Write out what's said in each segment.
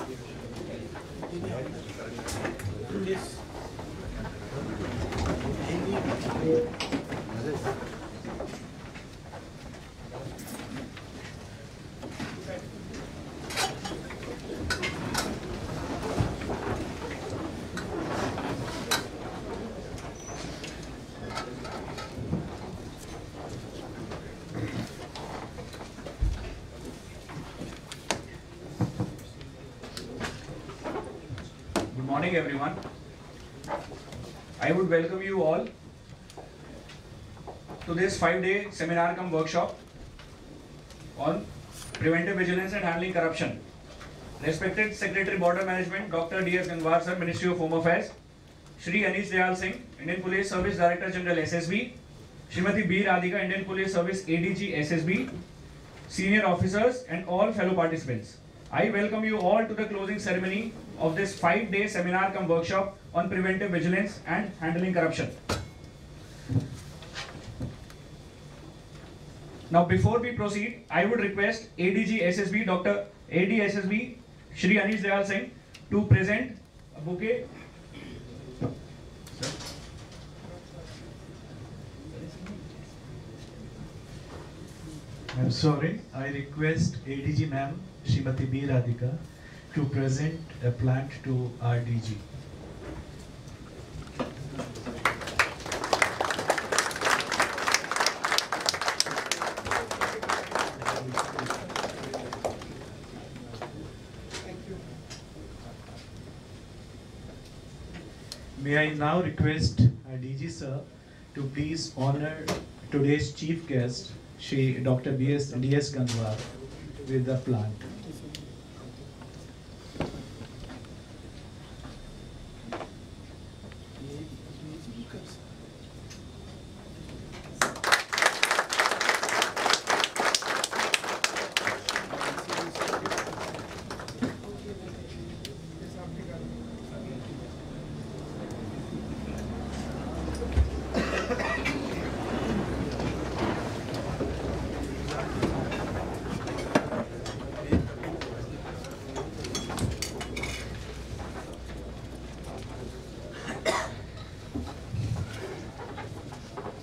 Good morning, everyone. I would welcome you all to this 5-day seminar-cum-workshop on Preventive Vigilance and Handling Corruption. Respected Secretary Border Management, Dr. D.S. Gangwar Sir, Ministry of Home Affairs, Shri Anish Dayal Singh, Indian Police Service Director General SSB, Srimati B. Radhika, Indian Police Service ADG SSB, senior officers and all fellow participants. I welcome you all to the closing ceremony of this 5-day seminar-cum-workshop on preventive vigilance and handling corruption. Now, before we proceed, I would request ADG SSB, Dr. AD SSB, Shri Anish Dayal Singh, to present a bouquet. I'm sorry, I request ADG ma'am, Srimati B. Radhika, to present a plant to RDG. May I now request DG sir to please honor today's chief guest, Shri Dr. D.S. Gangwar, with the plant.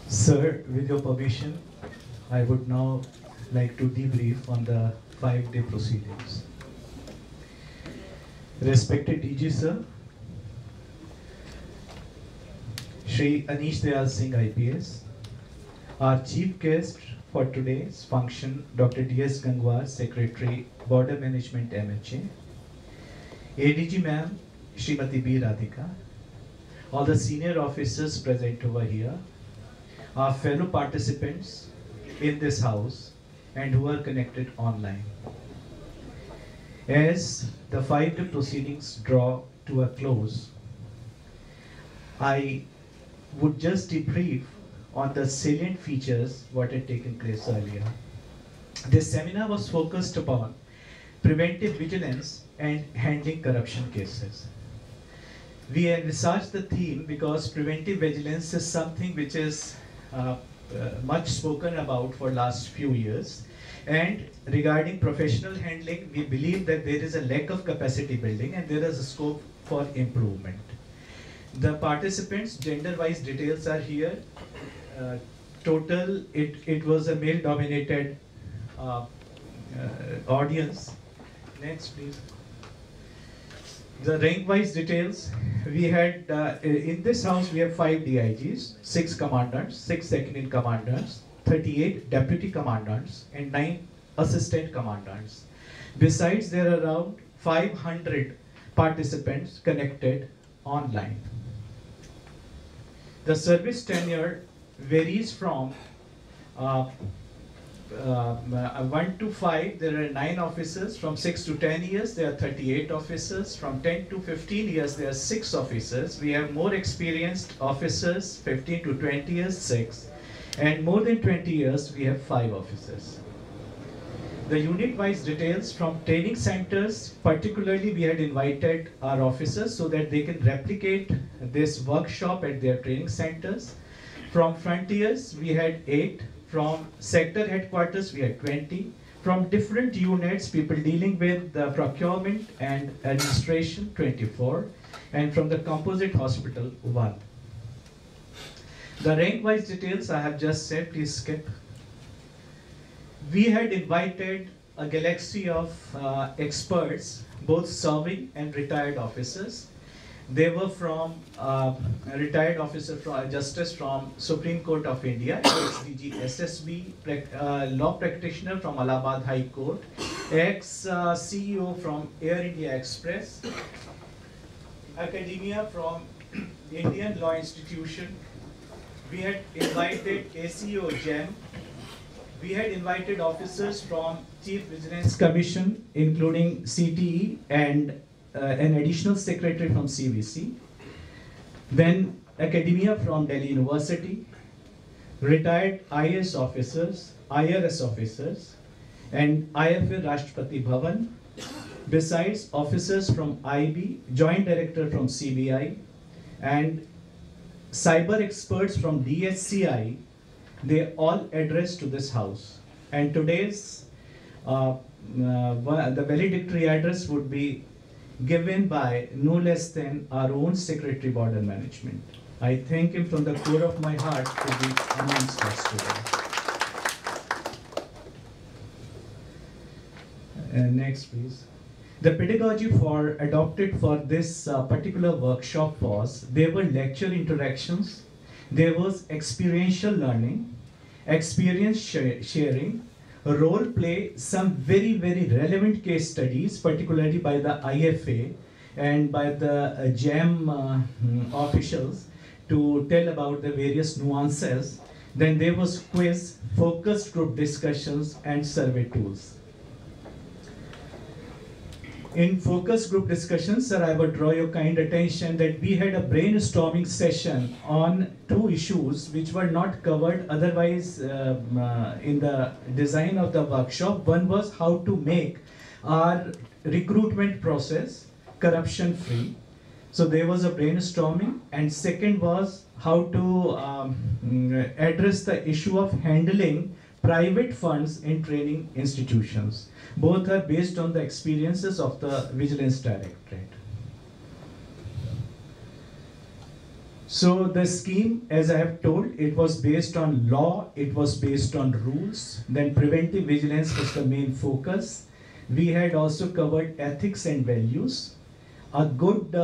Sir, with your permission, I would now like to debrief on the 5-day proceedings. Respected DG sir, Shri Anish Dayal Singh IPS, our chief guest for today's function, Dr. D.S. Gangwar, Secretary, Border Management MHA, ADG ma'am, Srimati B. Radhika, all the senior officers present over here, our fellow participants in this house and who are connected online. As the 5-day proceedings draw to a close, I would just debrief on the salient features what had taken place earlier. This seminar was focused upon preventive vigilance and handling corruption cases. We envisaged the theme because preventive vigilance is something which is much spoken about for last few years, and regarding professional handling, we believe that there is a lack of capacity building and there is a scope for improvement. The participants, gender-wise details are here. Total, it was a male-dominated audience. Next, please. The rank-wise details, we had, in this house we have 5 DIGs, 6 commandants, 6 second-in-commandants, 38 deputy commandants, and 9 assistant commandants. Besides, there are around 500 participants connected online. The service tenure varies from 1 to 5, there are 9 officers. From 6 to 10 years, there are 38 officers. From 10 to 15 years, there are 6 officers. We have more experienced officers, 15 to 20 years, 6. And more than 20 years, we have 5 officers. The unit-wise details from training centers, particularly we had invited our officers so that they can replicate this workshop at their training centers. From frontiers, we had 8. From sector headquarters, we had 20. From different units, people dealing with the procurement and administration, 24, and from the composite hospital, 1. The rank-wise details I have just said, please skip. We had invited a galaxy of experts, both serving and retired officers. They were from a retired officer from Justice from Supreme Court of India, ex-DG SSB, law practitioner from Allahabad High Court, ex-CEO from Air India Express, academia from Indian Law Institution. We had invited ACO GEM. We had invited officers from Chief Vigilance Commission, including CTE and an additional secretary from CVC. Then academia from Delhi University, retired IAS officers, IRS officers, and IFA Rashtrapati Bhavan. Besides officers from IB, joint director from CBI, and cyber experts from DHCI, they all addressed to this house. And today's, the valedictory address would be given by no less than our own Secretary Border Management. I thank him from the core of my heart to be amongst us today. Next, please. The pedagogy adopted for this particular workshop was, there were lecture interactions, there was experiential learning, experience sharing, role play, some very, very relevant case studies, particularly by the IFA and by the GEM officials to tell about the various nuances. Then there was quiz, focused group discussions, and survey tools. In focus group discussions, sir, I would draw your kind attention that we had a brainstorming session on 2 issues which were not covered otherwise in the design of the workshop. One was how to make our recruitment process corruption free. So there was a brainstorming, and second was how to address the issue of handling private funds in training institutions. Both are based on the experiences of the Vigilance Directorate. So the scheme, as I have told, it was based on law, it was based on rules, then preventive vigilance was the main focus. We had also covered ethics and values. A good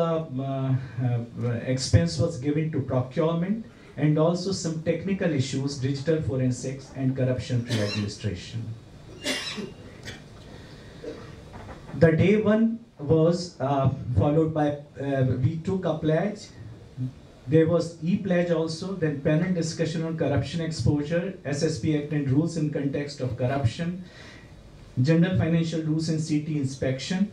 expense was given to procurement, and also some technical issues, digital forensics and corruption-free administration. The day 1 was followed by, we took a pledge. There was e-pledge also, then panel discussion on corruption exposure, SSP Act and rules in context of corruption, general financial rules and CT inspection.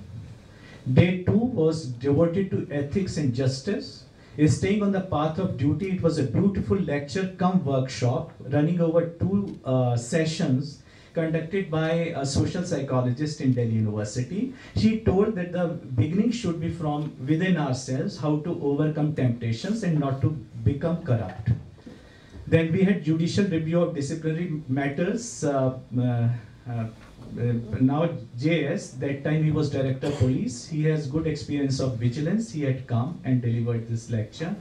Day 2 was devoted to ethics and justice. Staying on the path of duty, it was a beautiful lecture-cum-workshop running over 2 sessions conducted by a social psychologist in Delhi University. She told that the beginning should be from within ourselves, how to overcome temptations and not to become corrupt. Then we had judicial review of disciplinary matters. Now JS, that time he was Director of Police. He has good experience of vigilance. He had come and delivered this lecture.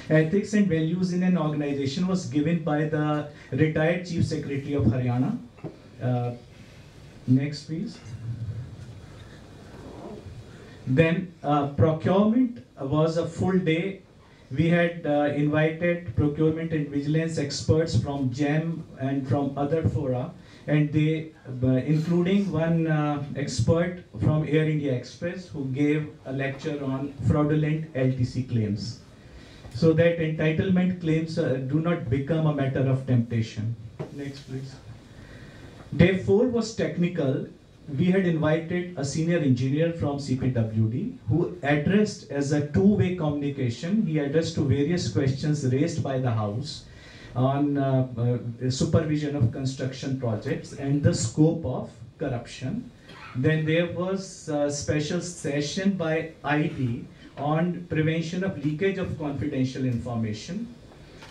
Ethics and values in an organization was given by the retired Chief Secretary of Haryana. Next, please. Then procurement was a full day. We had invited procurement and vigilance experts from GEM and from other fora, and they, including one expert from Air India Express who gave a lecture on fraudulent LTC claims, so that entitlement claims do not become a matter of temptation. Next, please. Day 4 was technical. We had invited a senior engineer from CPWD who addressed as a two-way communication. He addressed to various questions raised by the House on supervision of construction projects and the scope of corruption. Then there was a special session by IT on prevention of leakage of confidential information.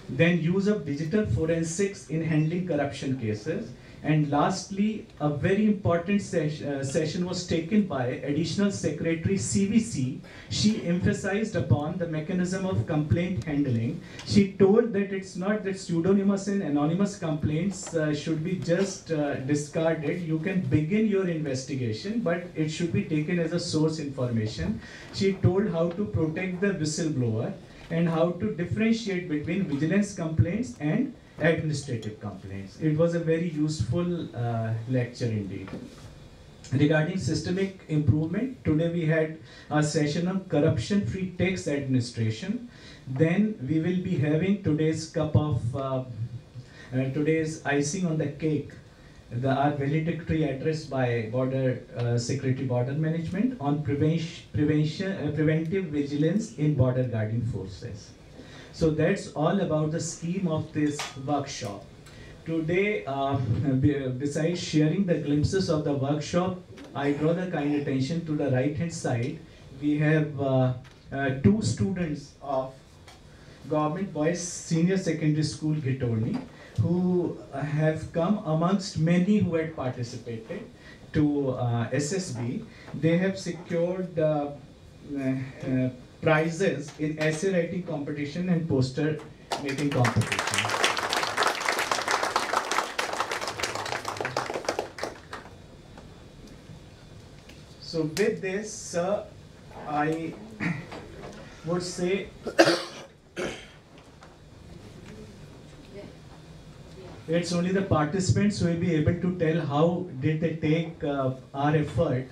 Then use of digital forensics in handling corruption cases. And lastly, a very important session was taken by Additional Secretary CVC. She emphasized upon the mechanism of complaint handling. She told that it's not that pseudonymous and anonymous complaints should be just discarded. You can begin your investigation, but it should be taken as a source information. She told how to protect the whistleblower and how to differentiate between vigilance complaints and administrative complaints. It was a very useful lecture indeed. Regarding systemic improvement, today we had a session on corruption-free tax administration. Then we will be having today's cup of, today's icing on the cake, our valedictory address by Secretary Border Management on preventive vigilance in border guarding forces. So that's all about the scheme of this workshop. Today, besides sharing the glimpses of the workshop, I draw the kind attention to the right-hand side. We have two students of Government Boys Senior Secondary School, Ghitorni, who have come amongst many who had participated to SSB. They have secured prizes in essay writing competition and poster making competition. So with this, I would say it's only the participants who will be able to tell how did they take our effort.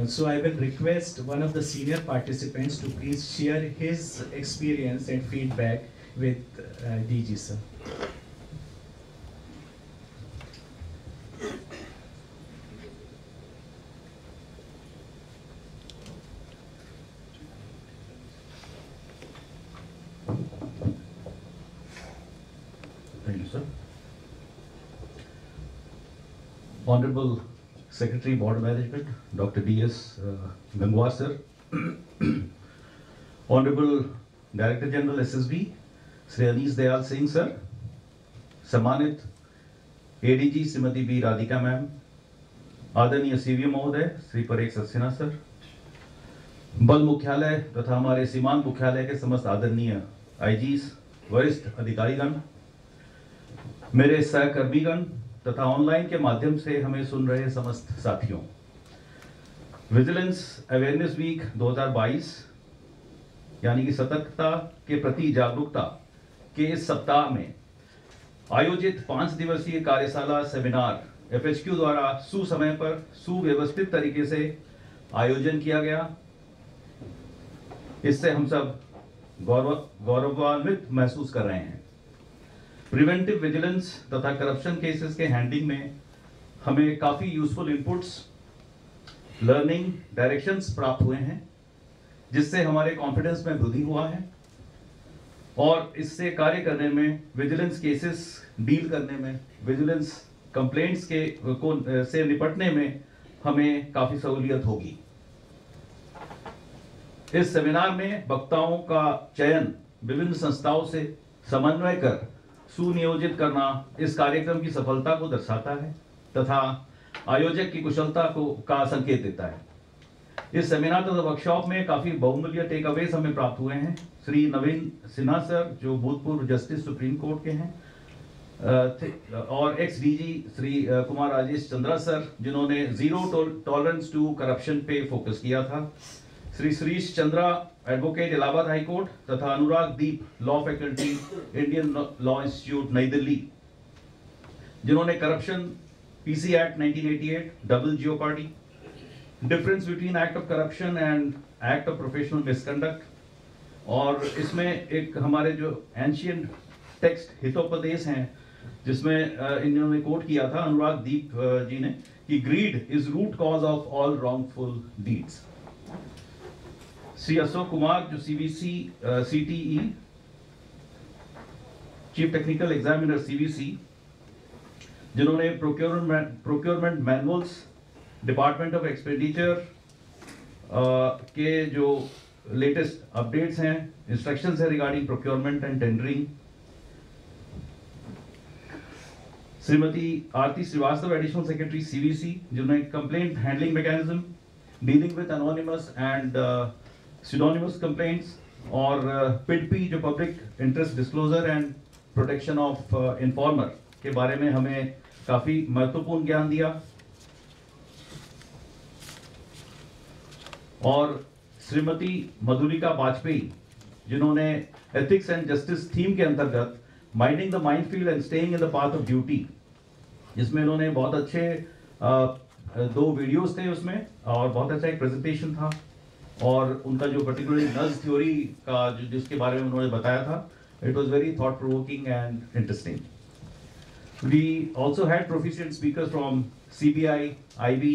So I will request one of the senior participants to please share his experience and feedback with DG sir. Thank you, sir. Honorable Secretary Border Management, Dr. D.S. Gangwar sir, Honorable Director General SSB, Sri Anish Dayal Singh sir, सम्मानित ADG Shrimati B Radhika ma'am, आदरणीय CVM महोदय श्री परेख Saxena sir, बल मुख्यालय तथा हमारे सीमांत मुख्यालय के समस्त आदरणीय आईजीस, वरिष्ठ अधिकारीगण, मेरे सहकर्मीगण तथा ऑनलाइन के माध्यम से हमें सुन रहे समस्त साथियों, विजिलेंस अवेयरनेस वीक 2022 यानी कि सतर्कता के प्रति जागरूकता के इस सप्ताह में आयोजित 5 दिवसीय कार्यशाला सेमिनार FHQ द्वारा सुसमय पर सुव्यवस्थित तरीके से आयोजन किया गया। इससे हम सब गौरवान्वित महसूस कर रहे हैं। प्रिवेंटिव विजिलेंस तथा करप्शन केसेस के हैंडलिंग में हमें काफी यूजफुल इनपुट्स, लर्निंग, डायरेक्शंस प्राप्त हुए हैं, जिससे हमारे कॉन्फिडेंस में वृद्धि हुआ है और इससे कार्य करने में, विजिलेंस केसेस डील करने में, विजिलेंस कंप्लेंट्स से निपटने में हमें काफी सहूलियत होगी। इस सेमिनार में वक्ताओं का चयन विभिन्न संस्थाओं से समन्वय कर सुनियोजित करना इस कार्यक्रम की सफलता को दर्शाता है तथा आयोजक की कुशलता का संकेत देता है। इस सेमिनार तथा वर्कशॉप में काफी बहुमूल्य टेक अवेज हमें प्राप्त हुए हैं। श्री नवीन सिन्हा सर, जो भूतपूर्व जस्टिस सुप्रीम कोर्ट के हैं, और ex DG Shri Kumar Rajesh Chandra sir, जिन्होंने जीरो टॉलरेंस टू करप्शन पे फोकस किया था, Shri Shrish Chandra, advocate Allahabad high court, तथा Anurag Deep, law faculty, Indian law institute नई दिल्ली, जिन्होंने corruption, PC act 1988, double jeopardy, difference between act of corruption and act of professional misconduct, और इसमें एक हमारे जो एंशियंट टेक्स्ट हितोपदेश हैं, जिसमें इन्होंने कोट किया था अनुराग दीप जी ने कि greed is root cause of all wrongful deeds. Shri Ashok Kumar, जो CVC CTE chief technical examiner CVC, जिन्होंने procurement manuals, department of expenditure के जो लेटेस्ट अपडेट्स हैं, इंस्ट्रक्शंस है regarding procurement and tendering. Shrimati Aarti Srivastava, additional secretary CVC, जिन्होंने complaint handling mechanism, dealing with anonymous and pseudonymous complaints, और PIDP जो public interest disclosure and protection of informer के बारे में हमें काफी महत्वपूर्ण ज्ञान दिया। और श्रीमती मधुलिका वाजपेयी, जिन्होंने एथिक्स एंड जस्टिस थीम के अंतर्गत minding the minefield and staying in the path of duty, जिसमें इन्होंने बहुत अच्छे 2 वीडियोस थे उसमें, और बहुत अच्छा एक प्रेजेंटेशन था, और उनका जो पर्टिकुलरली नज थ्योरी का जिसके बारे में उन्होंने बताया था, it was very thought provoking and interesting. We also had proficient speakers from CBI, IB,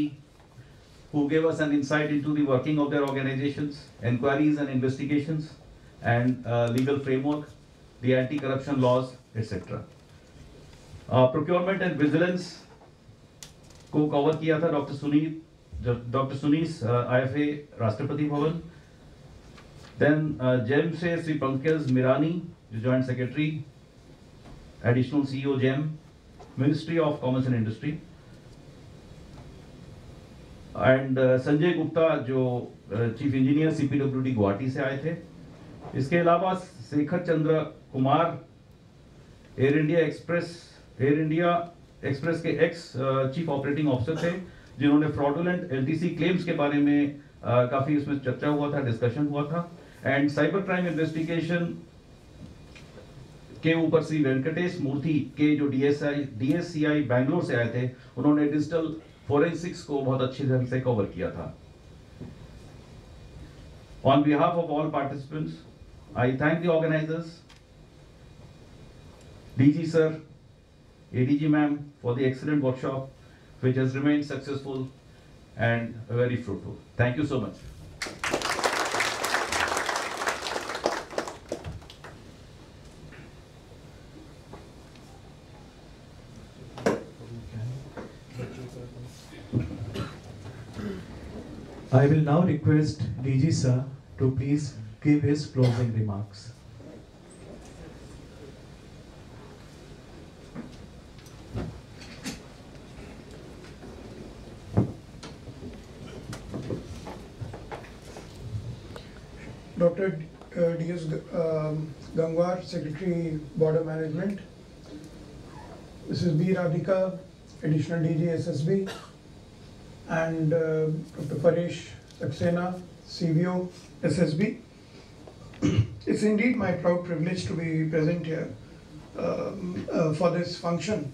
who gave us an insight into the working of their organizations, inquiries and investigations, and legal framework, the anti-corruption laws, etc. Procurement and vigilance को cover किया था doctor सुनीस IFA Rashtrapati Bhavan. Then GeM से श्री पंकज मिरानी, जो joint secretary, additional CEO GeM, ministry of commerce and industry, and Sanjay Gupta, जो chief engineer CPWD Guwahati से आए थे। इसके अलावा शेखर चंद्र कुमार, एयर इंडिया एक्सप्रेस के एक्स चीफ ऑपरेटिंग ऑफिसर थे, जिन्होंने फ्रॉडुलेंट LTC क्लेम्स के बारे में काफी उसमें चर्चा हुआ था, डिस्कशन हुआ था। एंड साइबर क्राइम इन्वेस्टिगेशन के ऊपर श्री वेंकटेश मूर्ति के, जो DSCI बैंगलोर से आए थे, उन्होंने डिजिटल फोरेंसिक्स को बहुत अच्छी तरह से कवर किया था। On behalf of all participants, I thank the organisers, DG sir, ADG ma'am, for the excellent workshop, which has remained successful and very fruitful. Thank you so much. I will now request DG sir to please give his closing remarks. Dr. D.S. Gangwar, Secretary, Border Management. Mrs. B. Radhika, Additional DG SSB. And Dr. Paresh Saxena, CVO, SSB. It's indeed my proud privilege to be present here for this function.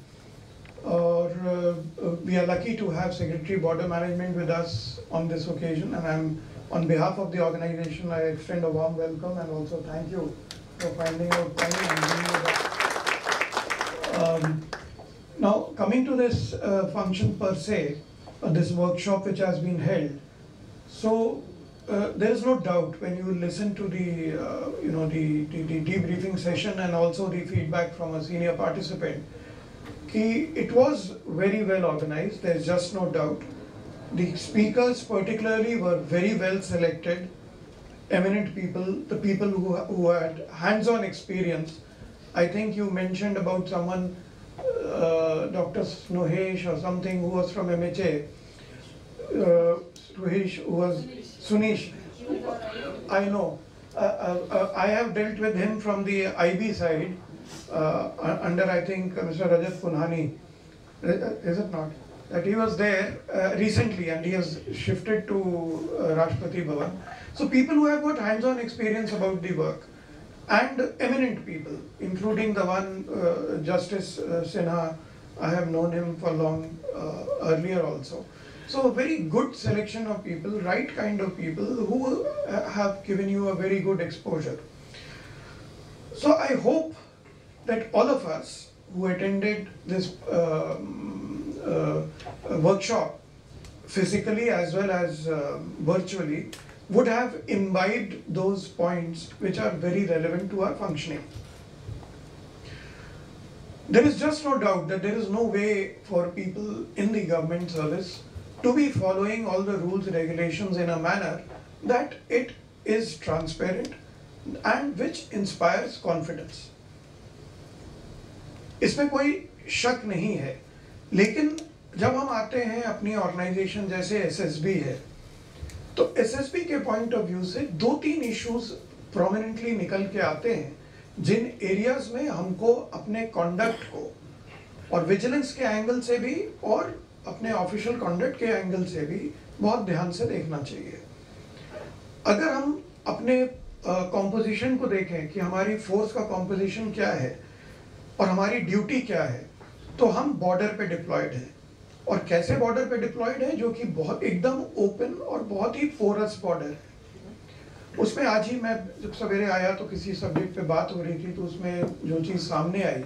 We are lucky to have Secretary Border Management with us on this occasion, and on behalf of the organization, I extend a warm welcome and also thank you for finding out time and being with us. Now, coming to this function per se, this workshop which has been held, so there is no doubt when you listen to the the debriefing session and also the feedback from a senior participant, it was very well organized. There is just no doubt. The speakers particularly were very well selected, eminent people, the people who had hands-on experience. I think you mentioned about someone, Dr. Snohesh or something, who was from MHA. Sunish, I know. I have dealt with him from the IB side, under I think Mr. Rajat Punhani, is it not? That he was there recently and he has shifted to Rashtrapati Bhavan. So people who have got hands-on experience about the work, and eminent people, including the one Justice Sinha, I have known him for long earlier also. So a very good selection of people, right kind of people who have given you a very good exposure. So I hope that all of us who attended this workshop physically as well as virtually would have imbibed those points which are very relevant to our functioning. There is just no doubt that there is no way for people in the government service to be following all the rules and regulations in a manner that it is transparent and which inspires confidence. इसमें कोई शक नहीं है, लेकिन जब हम आते हैं अपनी ऑर्गेनाइजेशन जैसे एसएसबी है, तो एसएसबी के पॉइंट ऑफ व्यू से 2-3 इश्यूज प्रोमिनेंटली निकल के आते हैं, जिन एरियाज में हमको अपने कंडक्ट को और विजिलेंस के एंगल से भी और अपने ऑफिशियल कंडक्ट के एंगल से भी बहुत ध्यान से देखना चाहिए। अगर हम अपने कॉम्पोजिशन को देखें कि हमारी फोर्स का कॉम्पोजिशन क्या है और हमारी ड्यूटी क्या है, तो हम बॉर्डर पे डिप्लॉयड हैं। और कैसे बॉर्डर पे डिप्लॉयड है, जो कि बहुत एकदम ओपन और बहुत ही पोरस बॉर्डर है। उसमें आज ही मैं जब सवेरे आया तो किसी सब्जेक्ट पे बात हो रही थी, तो उसमें जो चीज़ सामने आई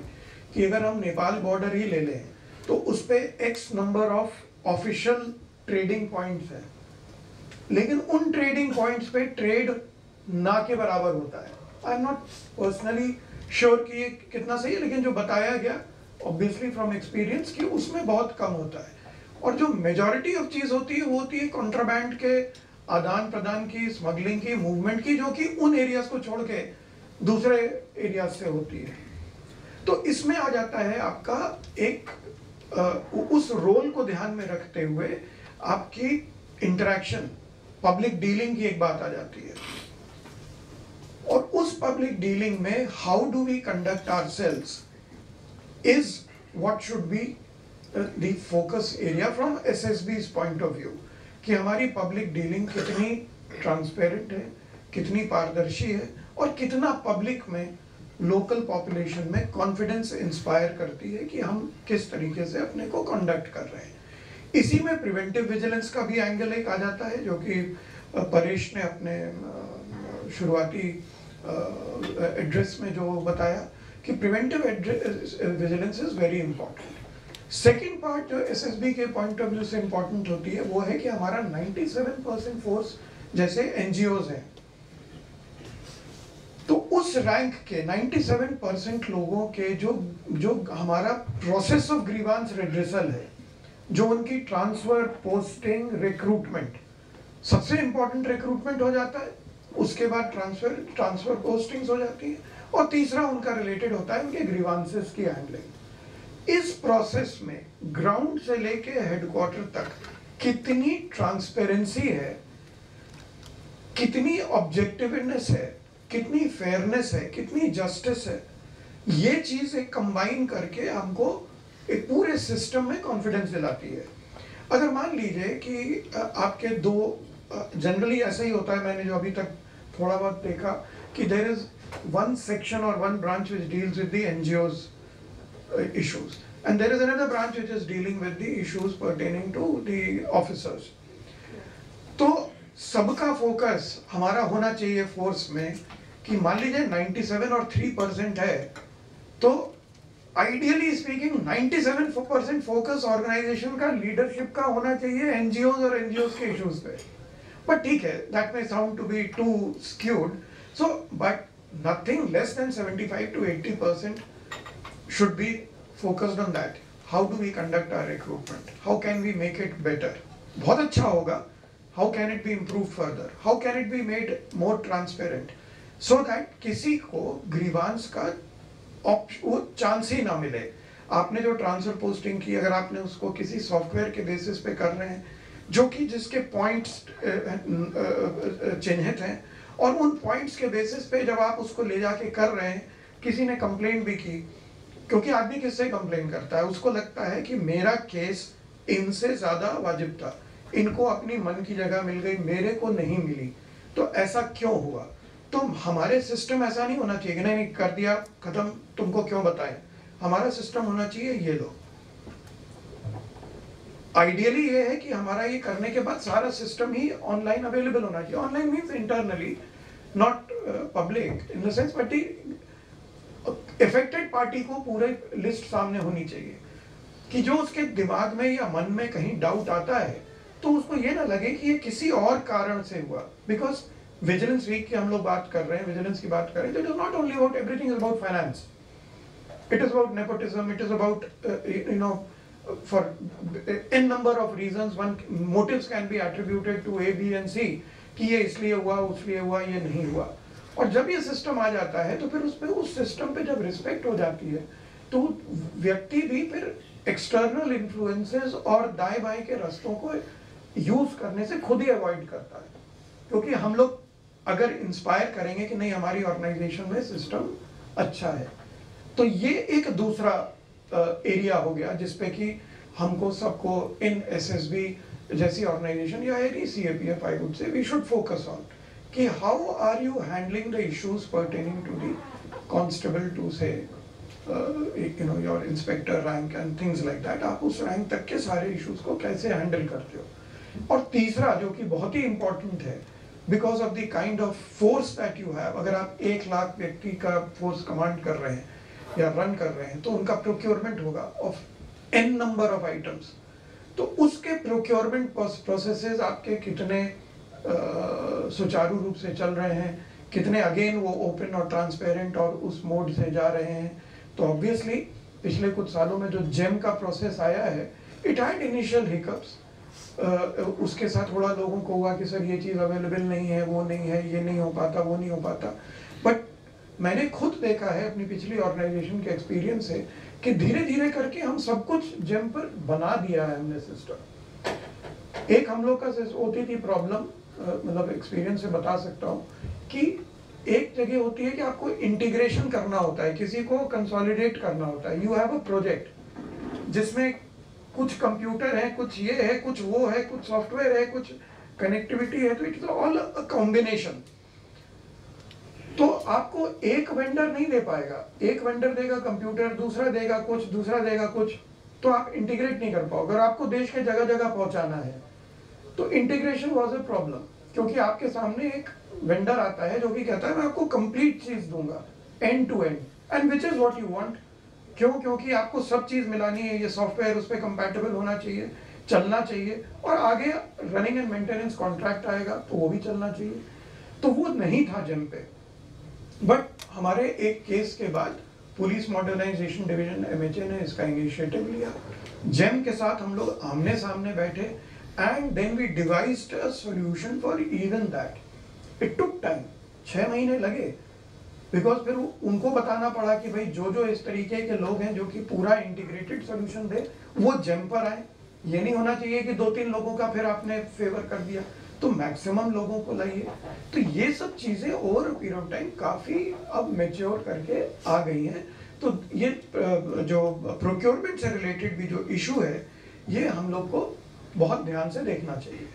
कि अगर हम नेपाल बॉर्डर ही ले लें तो उस पर X number of official trading points हैं, लेकिन उन ट्रेडिंग पॉइंट्स पे ट्रेड ना के बराबर होता है। I am not personally sure कि ये कितना सही है, लेकिन जो बताया गया ऑब्वियसली फ्रॉम एक्सपीरियंस कि उसमें बहुत कम होता है। और जो मेजॉरिटी ऑफ चीज़ होती है वो होती है कॉन्ट्राबैंड के आदान प्रदान की, स्मगलिंग की, मूवमेंट की, जो कि उन एरियाज को छोड़ के दूसरे एरियाज से होती है। तो इसमें आ जाता है आपका एक उस रोल को ध्यान में रखते हुए आपकी इंटरेक्शन, पब्लिक डीलिंग की एक बात आ जाती है। और उस पब्लिक डीलिंग में how do we conduct ourselves is what should be the focus area from SSB's point of view, कि हमारी पब्लिक डीलिंग कितनी ट्रांसपेरेंट है, कितनी पारदर्शी है और कितना पब्लिक में, लोकल पॉपुलेशन में कॉन्फिडेंस इंस्पायर करती है कि हम किस तरीके से अपने को कंडक्ट कर रहे हैं। इसी में प्रिवेंटिव विजिलेंस का भी एंगल एक आ जाता है, जो कि परेश ने अपने शुरुआती एड्रेस में जो बताया कि preventive vigilance is very important. Second part जो एसएसबी के पॉइंट ऑफ व्यू से इंपॉर्टेंट होती है वो है कि हमारा 97% फोर्स जैसे एनजीओज हैं, तो उस रैंक के 97% लोगों के जो हमारा प्रोसेस ऑफ ग्रीवांस रेड्रेसल है, जो उनकी ट्रांसफर, पोस्टिंग, रिक्रूटमेंट, सबसे इंपॉर्टेंट रिक्रूटमेंट हो जाता है, उसके बाद ट्रांसफर पोस्टिंग्स हो जाती है, और तीसरा उनका रिलेटेड होता है उनके ग्रीवांसेस की हैंडलिंग। इस प्रोसेस में ग्राउंड से लेके हेडक्वार्टर तक कितनी ट्रांसपेरेंसी है, कितनी ऑब्जेक्टिवनेस है, कितनी फेयरनेस है, कितनी जस्टिस है, ये चीज एक कंबाइन करके हमको एक पूरे सिस्टम में कॉन्फिडेंस दिलाती है। अगर मान लीजिए कि आपके दो, जनरली ऐसा ही होता है, मैंने जो अभी तक थोड़ा बहुत देखा कि देयर इज वन सेक्शन और one branch which deals with the NGOs issues, and there is another branch which is dealing with the issues pertaining to the officers. तो सबका फोकस हमारा होना चाहिए फोर्स में कि मान लीजिए 97 और 3% है, तो आइडियली स्पीकिंग 97% फोकस ऑर्गेनाइजेशन का, लीडरशिप का होना चाहिए एनजीओज और एनजीओज के इश्यूज पे। बट ठीक है, that may sound to be too skewed, so but nothing less than 75 to 80% should be focused on that. How do we conduct our recruitment? How can we make it better? बहुत अच्छा होगा. How can it be improved further? How can it be made more transparent? So that किसी को grievance का वो chance ही ना मिले। आपने जो ट्रांसफर पोस्टिंग की, अगर आपने उसको किसी सॉफ्टवेयर के बेसिस पे कर रहे हैं, जो कि जिसके पॉइंट्स चिन्हित हैं, और उन पॉइंट्स के बेसिस पे जब आप उसको ले जाके कर रहे हैं, किसी ने कंप्लेंट भी की, क्योंकि आदमी किससे कंप्लेन करता है, उसको लगता है कि मेरा केस इनसे ज्यादा वाजिब था, इनको अपनी मन की जगह मिल गई, मेरे को नहीं मिली, तो ऐसा क्यों हुआ। तो हमारे सिस्टम ऐसा नहीं होना चाहिए कि नहीं कर दिया खत्म, तुमको क्यों बताएं। हमारा सिस्टम होना चाहिए ये लो। आइडियली ये है कि हमारा ये करने के बाद सारा सिस्टम ही ऑनलाइन अवेलेबल होना चाहिए। Online means internally, not public in the sense, but affected party को पूरे लिस्ट सामने होनी चाहिए कि जो उसके दिमाग में या मन में कहीं डाउट आता है तो उसको ये ना लगे कि ये किसी और कारण से हुआ। बिकॉज विजिलेंस वीक की हम लोग बात कर रहे हैं, विजिलेंस की बात कर रहे हैं, तो it is not only about, everything is about finance, it is about nepotism, it is about you know for in number of reasons, one motives can be attributed to A, B and C, कि ये इसलिए हुआ, उसलिए हुआ, ये नहीं हुआ। और जब ये सिस्टम आ जाता है तो फिर उस सिस्टम पे जब रिस्पेक्ट हो जाती है, तो व्यक्ति भी फिर एक्सटर्नल इन्फ्लुएंसेस और दाएं बाएं के रास्तों को यूज करने से खुद ही अवॉइड करता है, क्योंकि हम लोग अगर इंस्पायर करेंगे कि नहीं हमारी ऑर्गेनाइजेशन में सिस्टम अच्छा है, तो ये एक दूसरा एरिया हो गया जिसपे कि हमको सबको इन एसएसबी जैसी ऑर्गेनाइजेशन या any CAPF I would say we should focus on कि how are you handling the issues pertaining to the constable to say your inspector rank and things like that. आप उस rank तक के सारे issues को कैसे handle करते हो। और तीसरा जो कि बहुत ही इंपॉर्टेंट है, because of the kind of force that you have, अगर आप 1 लाख व्यक्ति का फोर्स कमांड कर रहे हैं या रन कर रहे हैं तो उनका प्रोक्योरमेंट होगा of n number of items. तो उसके प्रोक्योरमेंट प्रोसेसेस आपके कितने सुचारू रूप से चल रहे हैं, कितने अगेन वो ओपन और ट्रांसपेरेंट और उस मोड से जा रहे हैं। तो ऑब्वियसली पिछले कुछ सालों में जो जेम का प्रोसेस आया है, इट हैड इनिशियल हिकअप्स। उसके साथ थोड़ा लोगों को हुआ कि सर ये चीज़ अवेलेबल नहीं है, वो नहीं है, ये नहीं हो पाता, वो नहीं हो पाता। बट मैंने खुद देखा है अपनी पिछली ऑर्गेनाइजेशन के एक्सपीरियंस से कि धीरे धीरे करके हम सब कुछ जेम पर बना दिया है हमने सिस्टम। एक हम लोग का होती थी प्रॉब्लम, मतलब एक्सपीरियंस से बता सकता हूँ कि एक जगह होती है कि आपको इंटीग्रेशन करना होता है, किसी को कंसोलिडेट करना होता है। यू हैव अ प्रोजेक्ट जिसमें कुछ कंप्यूटर है, कुछ ये है, कुछ वो है, कुछ सॉफ्टवेयर है, कुछ कनेक्टिविटी है, तो it is all a combination. तो आपको एक वेंडर नहीं दे पाएगा, एक वेंडर देगा कंप्यूटर, दूसरा देगा कुछ, दूसरा देगा कुछ, तो आप इंटीग्रेट नहीं कर पाओगे। अगर आपको देश के जगह जगह पहुंचाना है तो इंटीग्रेशन वाज अ प्रॉब्लम, क्योंकि आपके सामने एक वेंडर आता है जो कि कहता है मैं आपको कंप्लीट चीज दूंगा end to end, and which is what you want. क्यों? क्योंकि आपको सब चीज मिलानी है, ये सॉफ्टवेयर उस पर कंपैटिबल होना चाहिए, चलना चाहिए, और आगे रनिंग एंड मेंटेनेंस कॉन्ट्रैक्ट आएगा तो वो भी चलना चाहिए। तो वो नहीं था जेम पे। बट हमारे एक केस के बाद पुलिस मॉडर्नाइजेशन डिवीजन एमएचए ने इसका इनिशिएटिव लिया, जेम के साथ हम लोग आमने सामने बैठे, and then we devised a solution for even that. It took time, 6 महीने लगे, बिकॉज फिर उनको बताना पड़ा कि भाई जो इस तरीके के लोग हैं जो कि पूरा इंटीग्रेटेड सॉल्यूशन दे, वो जेम पर आए। ये नहीं होना चाहिए कि 2-3 लोगों का फिर आपने फेवर कर दिया, तो मैक्सिमम लोगों को लाइए। तो ये सब चीजें ओवर पीरियड ऑफ टाइम काफी अब मैच्योर करके आ गई हैं। तो ये जो प्रोक्योरमेंट से रिलेटेड भी जो इशू है, ये हम लोग को बहुत ध्यान से देखना चाहिए।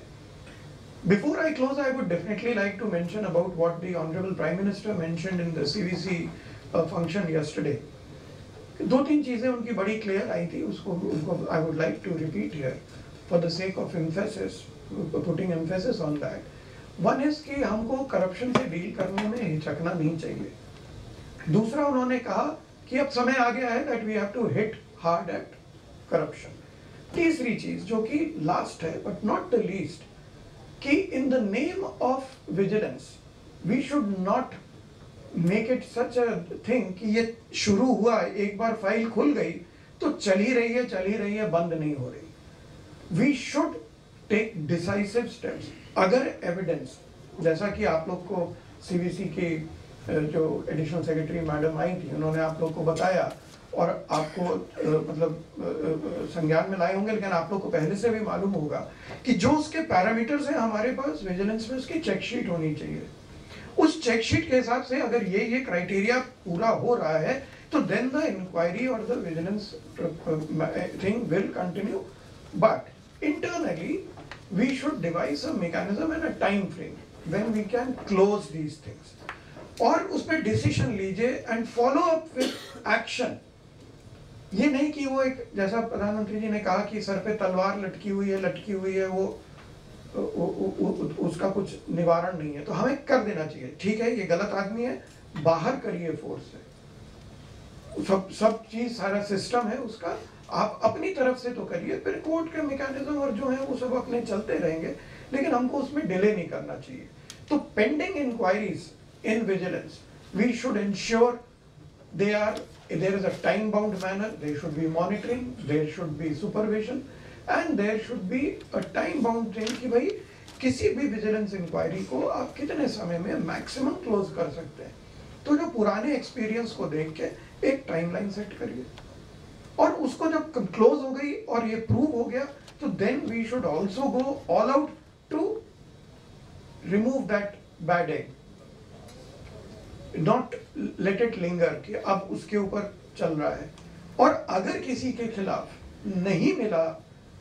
Before I close, I would definitely like to mention about what the Honorable Prime Minister mentioned in the CVC function yesterday. 2-3 चीजें उनकी बड़ी क्लियर आई थी, उनको I would like to repeat here for the sake of emphasis, putting emphasis on that. One is कि हमको corruption से deal करने में हिचकना नहीं चाहिए। दूसरा उन्होंने कहा कि अब समय आ गया है that we have to hit hard at corruption. तीसरी चीज जो कि लास्ट है but not the least, कि in the name of vigilance we should not make it such a thing कि ये शुरू हुआ, एक बार फाइल खुल गई तो चली रही है, बंद नहीं हो रही। We should take decisive steps। अगर एविडेंस, जैसा कि आप लोग को सीवीसी की जो एडिशनल सेक्रेटरी मैडम आई थी, उन्होंने आप लोग को बताया और आपको मतलब संज्ञान में लाए होंगे, लेकिन आप लोग को पहले से भी मालूम होगा कि जो उसके पैरामीटर्स हैं हमारे पास विजिलेंस में, उसकी चेकशीट होनी चाहिए। उस चेकशीट के हिसाब से अगर ये क्राइटेरिया पूरा हो रहा है तो देन द इंक्वायरी और the vigilance thing will continue. But internally we should devise a mechanism and a time frame when we can close these things, और उसमें डिसीजन लीजिए and follow up with action. ये नहीं कि वो एक, जैसा प्रधानमंत्री जी ने कहा कि सर पे तलवार लटकी हुई है, वो उसका कुछ निवारण नहीं है, तो हमें कर देना चाहिए। ठीक है, ये गलत आदमी है, बाहर करिए फोर्स से, सब चीज, सारा सिस्टम है उसका, आप अपनी तरफ से तो करिए, फिर कोर्ट के मैकेनिज्म और जो है वो सब अपने चलते रहेंगे, लेकिन हमको उसमें डिले नहीं करना चाहिए। तो pending enquiries in vigilance, we should ensure there is a time bound manner, there should be monitoring, there should be supervision, and there should be a time bound thing कि भाई किसी भी विजिलेंस इंक्वायरी को आप कितने समय में maximum close कर सकते हैं। तो जो पुराने एक्सपीरियंस को देख के एक टाइमलाइन सेट करिए। और उसको जब क्लोज हो गई और ये प्रूव हो गया, तो then we should also go all out to remove that bad egg, not let it linger कि अब उसके ऊपर चल रहा है। और अगर किसी के खिलाफ नहीं मिला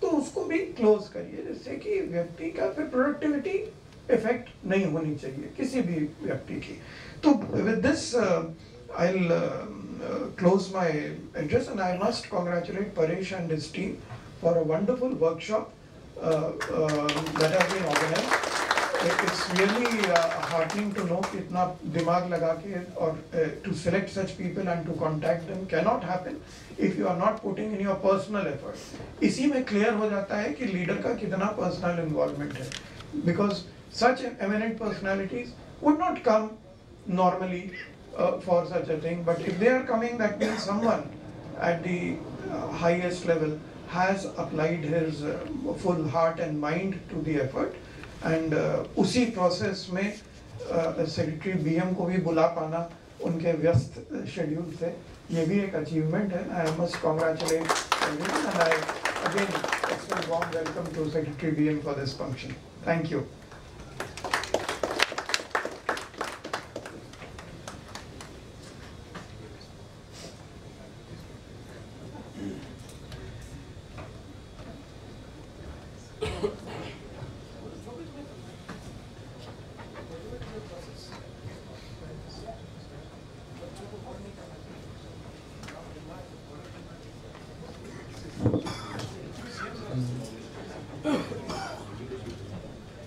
तो उसको भी क्लोज करिए, जिससे कि व्यक्ति का फिर प्रोडक्टिविटी इफेक्ट नहीं होनी चाहिए किसी भी व्यक्ति की। तो with this I will close my address, and I must congratulate Paresh and his team for a wonderful workshop that has been organized. It's really heartening to know कि इतना दिमाग लगा के और to select such people and to contact them cannot happen if you are not putting in your personal effort. इसी में clear हो जाता है कि leader का कितना personal involvement है, because such eminent personalities would not come normally for such a thing, but if they are coming, that means someone at the highest level has applied his full heart and mind to the effort, and उसी process में secretary BM को भी बुला पाना उनके व्यस्त schedule से, ये भी एक achievement है. I must congratulate everyone, and I again extend warm welcome to Secretary BM for this function. Thank you.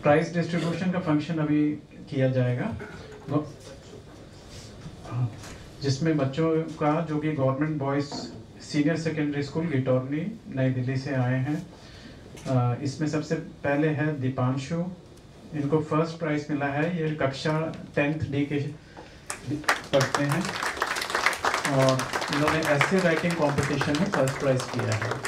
Prize distribution का फंक्शन अभी किया जाएगा, जिसमें बच्चों का जो कि government boys senior secondary school Gitorni नई दिल्ली से आए हैं। इसमें सबसे पहले है दीपांशु, इनको फर्स्ट प्राइज़ मिला है। ये कक्षा 10th D के पढ़ते हैं और इन्होंने ऐसे राइटिंग कंपटीशन में फर्स्ट प्राइज़ किया है।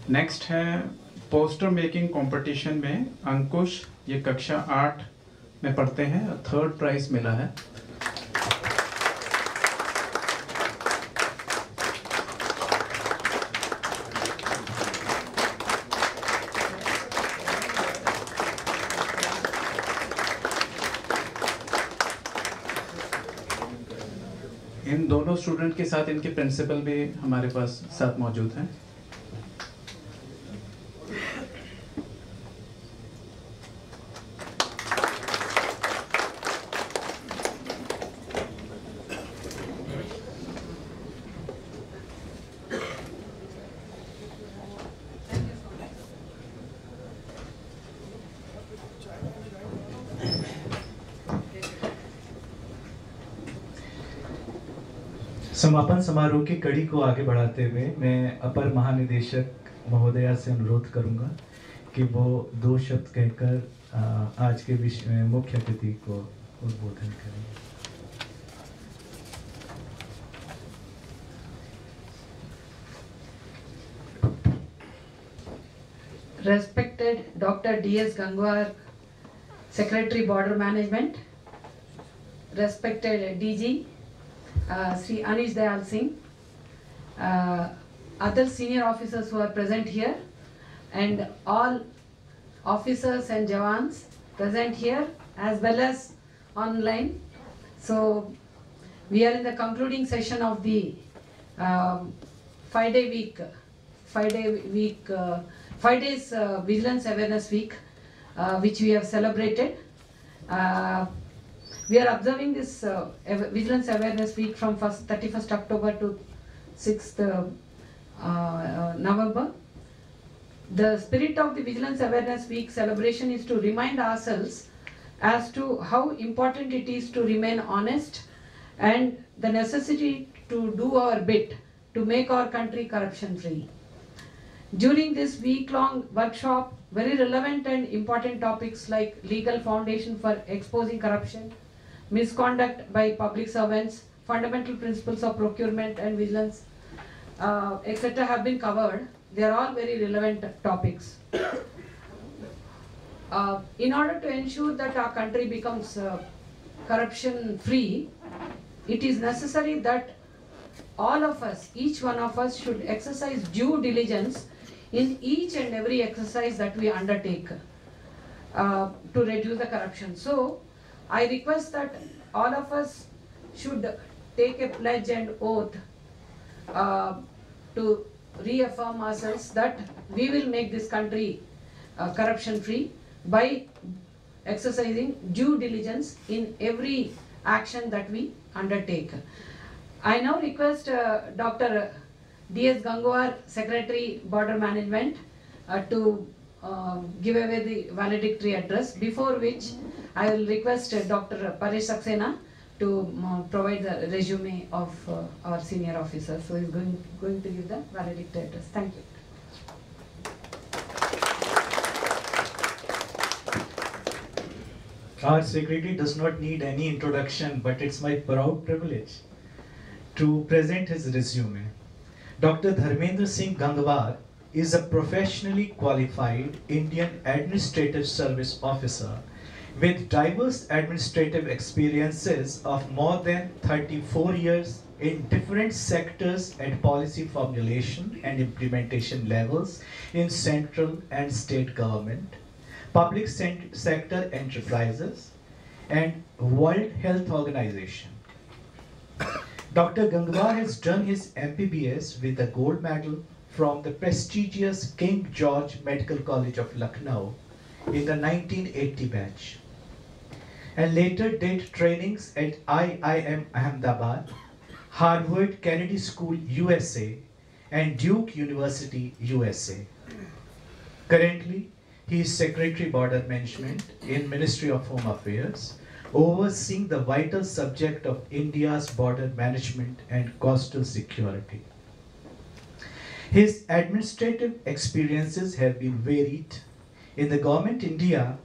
नेक्स्ट है पोस्टर मेकिंग कंपटीशन में अंकुश, ये कक्षा 8 में पढ़ते हैं, थर्ड प्राइज मिला है। इन दोनों स्टूडेंट के साथ इनके प्रिंसिपल भी हमारे पास साथ मौजूद हैं। समापन समारोह की कड़ी को आगे बढ़ाते हुए मैं अपर महानिदेशक महोदया से अनुरोध करूंगा कि वो 2 शब्द कहकर आज के मुख्य अतिथि को उद्बोधन करें। Respected Dr. D.S. Gangwar, Secretary Border Management, respected DG, Sri Anish Dayal Singh, other senior officers who are present here, and all officers and jawans present here as well as online. So we are in the concluding session of the 5 days Vigilance Awareness Week, which we have celebrated. We are observing this Vigilance Awareness Week from 31st October to 6th November. The spirit of the Vigilance Awareness Week celebration is to remind ourselves as to how important it is to remain honest and the necessity to do our bit to make our country corruption free. During this week-long workshop, very relevant and important topics like legal foundation for exposing corruption, misconduct by public servants, fundamental principles of procurement and vigilance, etc. have been covered. They are all very relevant topics. In order to ensure that our country becomes corruption-free, it is necessary that all of us, each one of us, should exercise due diligence in each and every exercise that we undertake to reduce the corruption. So, I request that all of us should take a pledge and oath to reaffirm ourselves that we will make this country corruption-free by exercising due diligence in every action that we undertake. I now request Dr. D.S. Gangwar, Secretary, Border Management, to give away the valedictory address, before which I will request Dr. Paresh Saxena to provide the resume of our senior officer. So he is going to give the valedictory address. Thank you. Our secretary does not need any introduction, but it's my proud privilege to present his resume. Dr. Dharmendra Singh Gangwar is a professionally qualified Indian Administrative Service Officer with diverse administrative experiences of more than 34 years in different sectors and policy formulation and implementation levels in central and state government, public sector enterprises, and World Health Organization. Dr. Gangwar has done his MBBS with a gold medal from the prestigious King George Medical College of Lucknow in the 1980 batch, and later did trainings at IIM Ahmedabad, Harvard Kennedy School USA, and Duke University USA. Currently, he is Secretary Border Management in Ministry of Home Affairs, overseeing the vital subject of India's border management and coastal security. His administrative experiences have been varied. In the government India,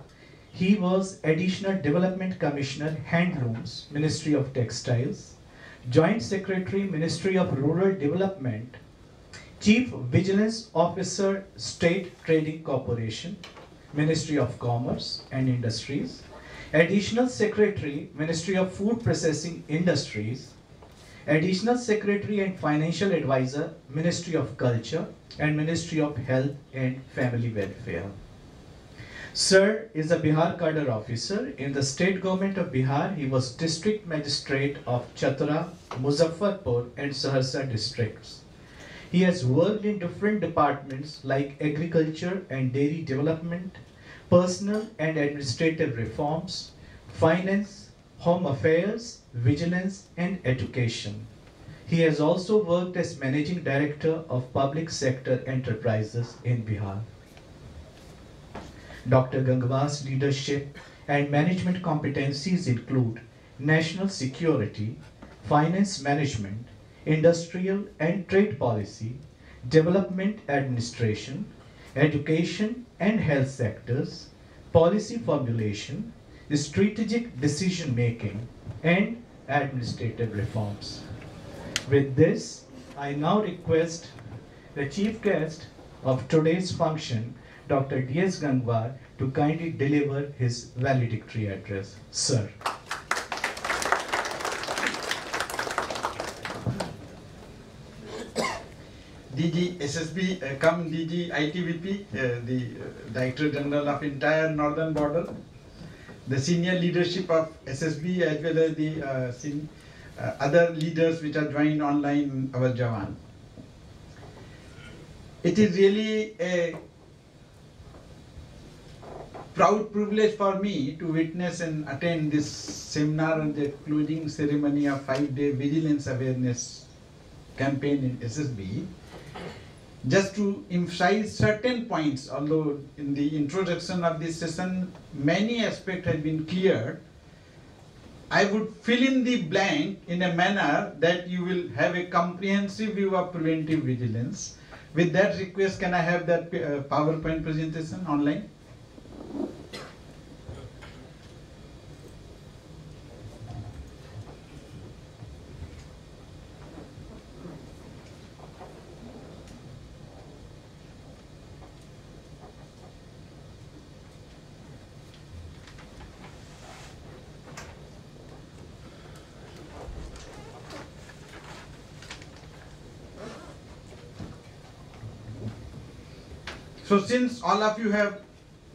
he was Additional Development Commissioner, Handlooms, Ministry of Textiles, Joint Secretary, Ministry of Rural Development, Chief Vigilance Officer, State Trading Corporation, Ministry of Commerce and Industries, Additional Secretary, Ministry of Food Processing Industries, Additional Secretary and Financial Advisor, Ministry of Culture and Ministry of Health and Family Welfare. Sir is a Bihar cadre officer. In the state government of Bihar, he was District Magistrate of Chatra, Muzaffarpur and Saharsa districts. He has worked in different departments like agriculture and dairy development, personal and administrative reforms, finance, home affairs, vigilance, and education. He has also worked as Managing Director of Public Sector Enterprises in Bihar. Dr. Gangwar's leadership and management competencies include national security, finance management, industrial and trade policy, development administration, education and health sectors, policy formulation, strategic decision making, and administrative reforms. With this, I now request the chief guest of today's function, Dr. D.S. Gangwar, to kindly deliver his valedictory address. Sir. DG SSB, come DG ITVP, the Director General of entire Northern Border, the senior leadership of SSB as well as the other leaders which are joined online, our Jawan. It is really a proud privilege for me to witness and attend this seminar and the closing ceremony of 5-day vigilance awareness campaign in SSB. Just to emphasize certain points, although in the introduction of this session many aspects have been cleared, I would fill in the blank in a manner that you will have a comprehensive view of preventive vigilance, With that request, can I have that PowerPoint presentation online? So since all of you have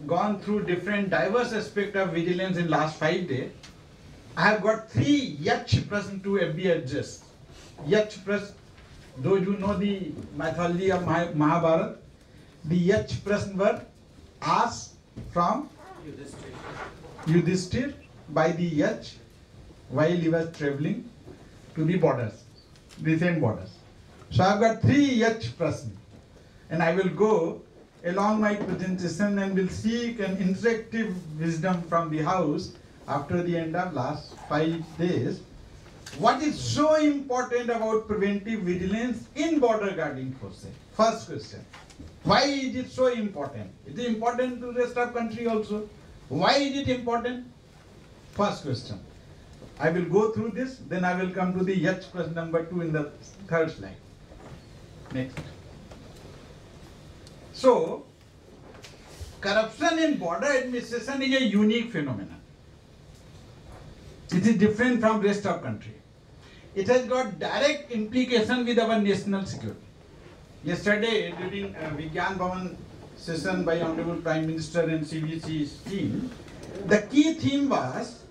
gone through different diverse aspects of vigilance in last 5 days, I have got 3 Yach present to be addressed. Yach Press, those who know the mythology of Mahabharata, the Yach present were asked from Yudhishthir by the Yach while he was traveling to the borders, the same borders. So I have got 3 Yach present, and I will go along my presentation and will seek an interactive wisdom from the house after the end of last 5 days. What is so important about preventive vigilance in border guarding forces? First question. Why is it so important? It is important to the rest of country also. Why is it important? First question. I will go through this, then I will come to the Yach question number 2 in the 3rd slide. Next. So, corruption in border administration is a unique phenomenon. It is different from rest of country. It has got direct implication with our national security. Yesterday, during Vigyan Bhavan session by Honorable Prime Minister and CBC's team, the key theme was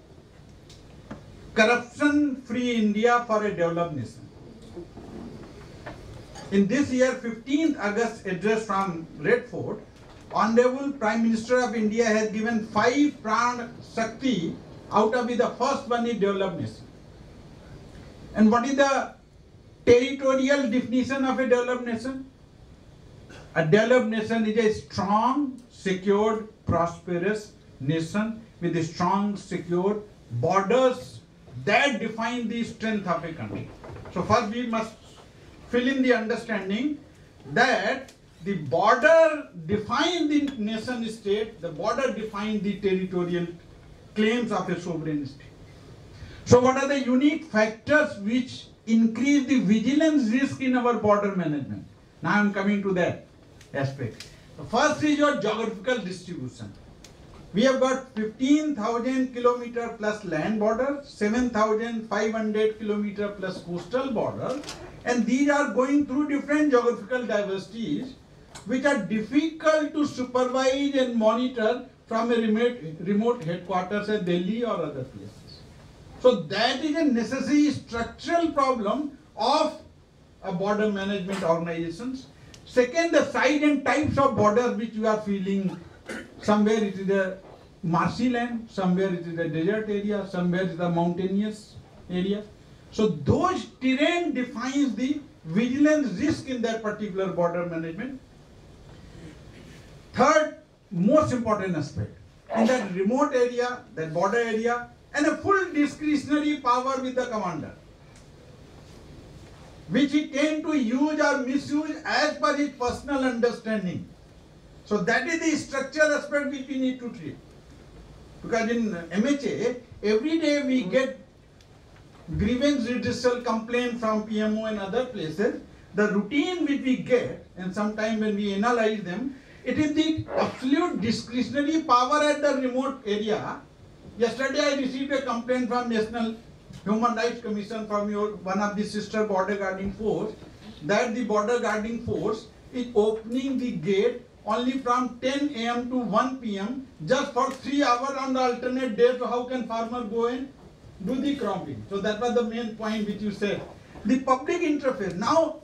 corruption-free India for a developed nation. In this year, 15th August address from Red Fort, Honorable Prime Minister of India has given 5 Pran Shakti, out of which the first one is developed nation. And what is the territorial definition of a developed nation? A developed nation is a strong, secured, prosperous nation with strong, secure borders that define the strength of a country. So first we must fill in the understanding that the border defines the nation state, the border defines the territorial claims of a sovereign state. So what are the unique factors which increase the vigilance risk in our border management? Now I am coming to that aspect. The first is your geographical distribution. We have got 15,000 kilometer plus land border, 7,500 kilometer plus coastal border, and these are going through different geographical diversities which are difficult to supervise and monitor from a remote headquarters at Delhi or other places. So that is a necessary structural problem of a border management organizations. Second, the size and types of borders which we are feeling. Somewhere it is a marshy land, somewhere it is a desert area, somewhere it is a mountainous area. So those terrain defines the vigilance risk in that particular border management. Third, most important aspect, in that remote area, that border area, and a full discretionary power with the commander, which he tend to use or misuse as per his personal understanding. So that is the structural aspect which we need to treat. Because in MHA, every day we get grievance redressal complaint from PMO and other places. The routine which we get, and sometimes when we analyze them, it is the absolute discretionary power at the remote area. Yesterday I received a complaint from National Human Rights Commission from one of the sister border guarding force, that the border guarding force is opening the gate only from 10 AM to 1 PM just for 3 hours on the alternate day. So how can farmer go and do the cropping? So that was the main point which you said. The public interface. Now,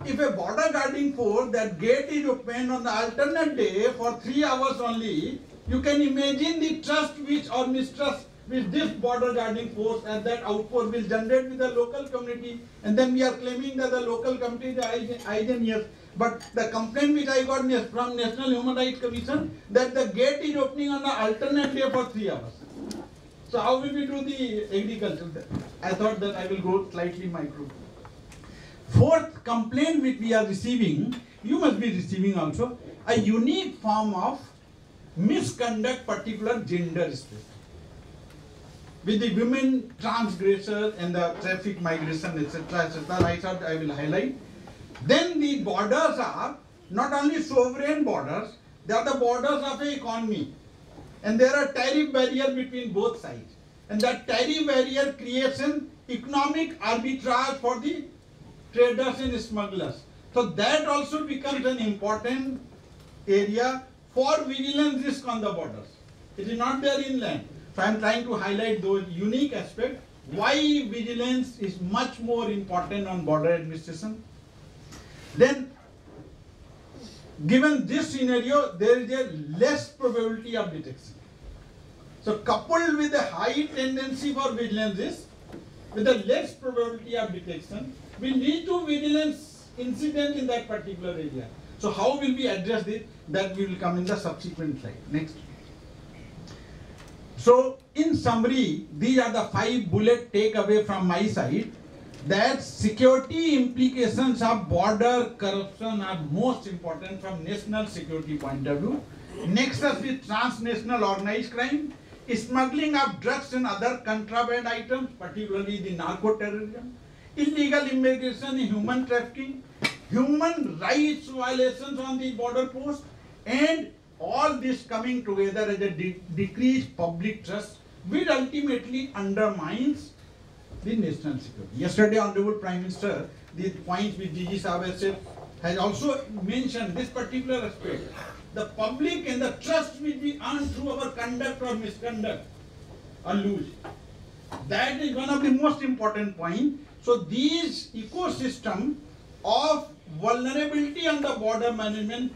if a border guarding force, that gate is opened on the alternate day for 3 hours only, you can imagine the trust which or mistrust which this border guarding force and that outpost will generate with the local community. And then we are claiming that the local community is hygienious. But the complaint which I got from National Human Rights Commission, that the gate is opening on the alternate day for 3 hours. So how will we do the agriculture? I thought that I will go slightly micro. Fourth complaint which we are receiving you must be receiving also a unique form of misconduct, particular gender space. With the women transgressors and the traffic migration, etc., I thought I will highlight. Then the borders are not only sovereign borders, they are the borders of the economy. And there are tariff barriers between both sides. And that tariff barrier creates an economic arbitrage for the traders and smugglers. So that also becomes an important area for vigilance risk on the borders. It is not there inland. So I am trying to highlight those unique aspects, why vigilance is much more important on border administration. Then, given this scenario, there is a less probability of detection. So coupled with a high tendency for vigilance risk, with a less probability of detection, we need to vigilance incident in that particular area. So how will we address this? That will come in the subsequent slide. Next. So in summary, these are the 5 bullet takeaway from my side, that security implications of border corruption are most important from national security point of view. Next is with transnational organized crime, smuggling of drugs and other contraband items, particularly the narco-terrorism, illegal immigration, human trafficking, human rights violations on the border post, and all this coming together as a decreased public trust, which ultimately undermines the national security. Yesterday, Honorable Prime Minister, the points which DG Saab said, has also mentioned this particular aspect. The public and the trust which we earn through our conduct or misconduct or lose. That is one of the most important points. So these ecosystem of vulnerability on the border management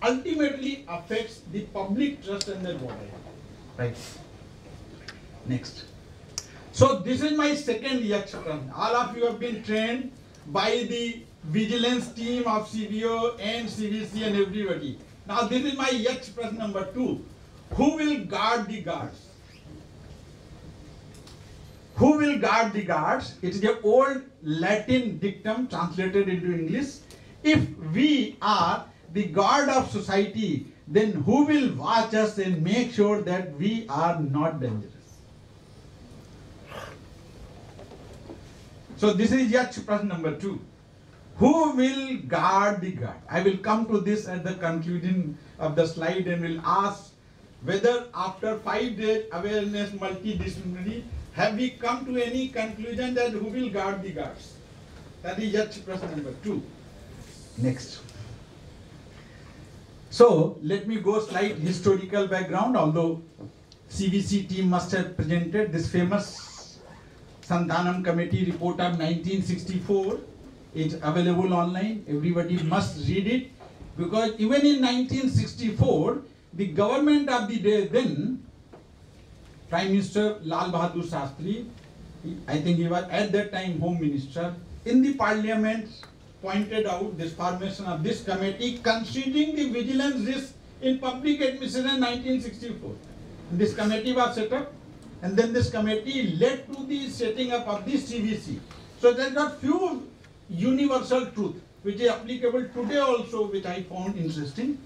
ultimately affects the public trust in the border. Right. Next. So this is my second Yakshapran. All of you have been trained by the vigilance team of CBO and CVC and everybody. Now this is my Yakshapran number 2. Who will guard the guards? Who will guard the guards? It is an old Latin dictum translated into English. If we are the guard of society, then who will watch us and make sure that we are not dangerous? So this is Yakshapran number 2. Who will guard the guard? I will come to this at the conclusion of the slide and will ask whether after 5 days awareness multidisciplinary, have we come to any conclusion that who will guard the guards? That is Yakshapran number 2. Next. So let me go slight historical background, although CVC team must have presented this famous Santhanam Committee report of 1964. It's available online. Everybody must read it, because even in 1964, the government of the day then, Prime Minister Lal Bahadur Shastri, I think he was at that time Home Minister, in the Parliament pointed out this formation of this committee considering the vigilance risk in public administration in 1964. This committee was set up, and then this committee led to the setting up of the CVC. So there got few universal truth which is applicable today also, which I found interesting,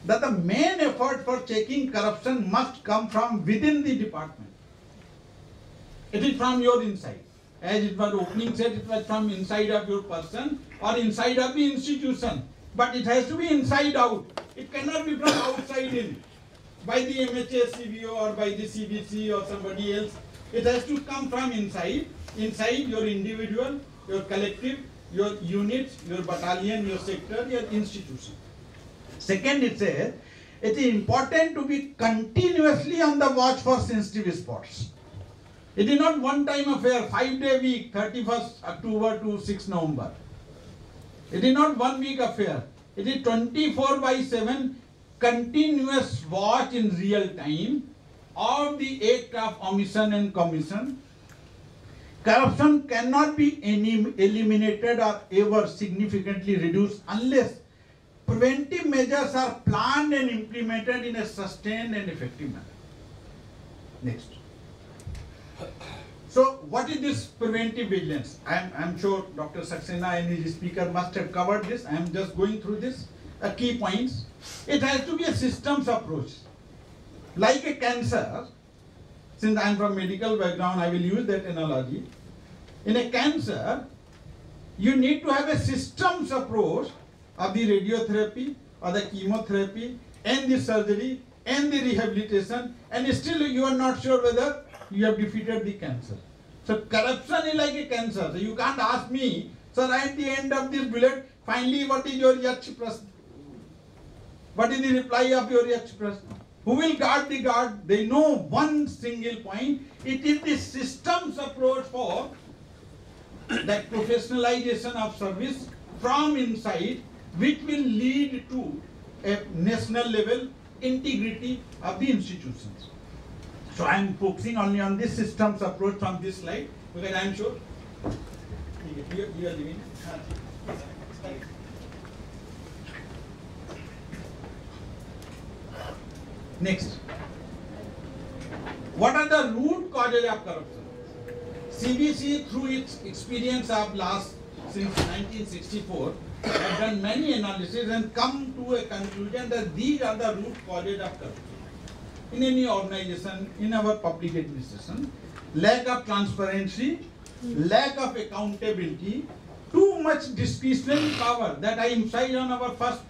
that the main effort for checking corruption must come from within the department. It is from your inside. As it was opening said, it was from inside of your person or inside of the institution. But it has to be inside out. It cannot be from outside in, by the MHA, CBO or by the CBC or somebody else. It has to come from inside your individual, your collective, your unit, your battalion, your sector, your institution. Second, it says, it is important to be continuously on the watch for sensitive spots. It is not one-time affair, 5-day week, 31st October to 6 November. It is not 1 week affair. It is 24/7 continuous watch in real time of the act of omission and commission. Corruption cannot be eliminated or ever significantly reduced unless preventive measures are planned and implemented in a sustained and effective manner. Next. So what is this preventive vigilance? I'm sure Dr. Saxena and his speaker must have covered this. I'm just going through this key points. It has to be a systems approach. Like a cancer, since I'm from medical background, I will use that analogy. In a cancer, you need to have a systems approach of the radiotherapy or the chemotherapy and the surgery and the rehabilitation, and still you are not sure whether you have defeated the cancer. So corruption is like a cancer. So you can't ask me, sir, at the end of this bullet, finally what is your Yaksh Prasna? What is the reply of your Yaksh Prasna? Who will guard the guard? They know one single point. It is the systems approach for that professionalization of service from inside, which will lead to a national level integrity of the institutions. So I am focusing only on this systems approach from this slide, because I am sure you are giving. Next, what are the root causes of corruption? CBC, through its experience of since 1964, have done many analyses and come to a conclusion that these are the root causes of corruption. In any organization, in our public administration, lack of transparency, lack of accountability, too much discretionary power that I emphasized on our first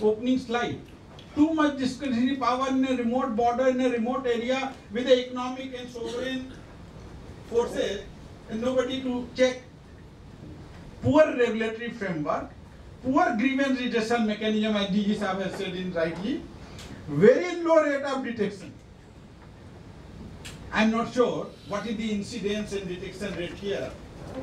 opening slide. Too much discretionary power in a remote border, in a remote area with the economic and sovereign forces and nobody to check. Poor regulatory framework, poor grievance redressal mechanism, as DG Sahab has said in rightly, very low rate of detection. I am not sure what is the incidence and detection rate here,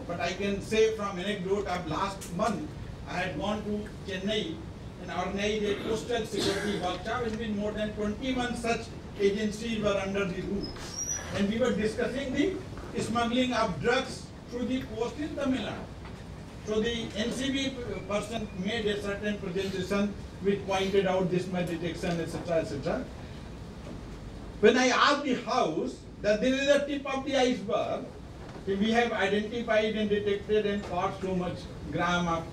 but I can say from anecdote of last month, I had gone to Chennai and organized a coastal security workshop in which more than 21 such agencies were under the roof. And we were discussing the smuggling of drugs through the coast in Tamil Nadu. So the NCB person made a certain presentation which pointed out this much detection, etc., etc. When I asked the house that this is the tip of the iceberg, we have identified and detected and caught so much gram of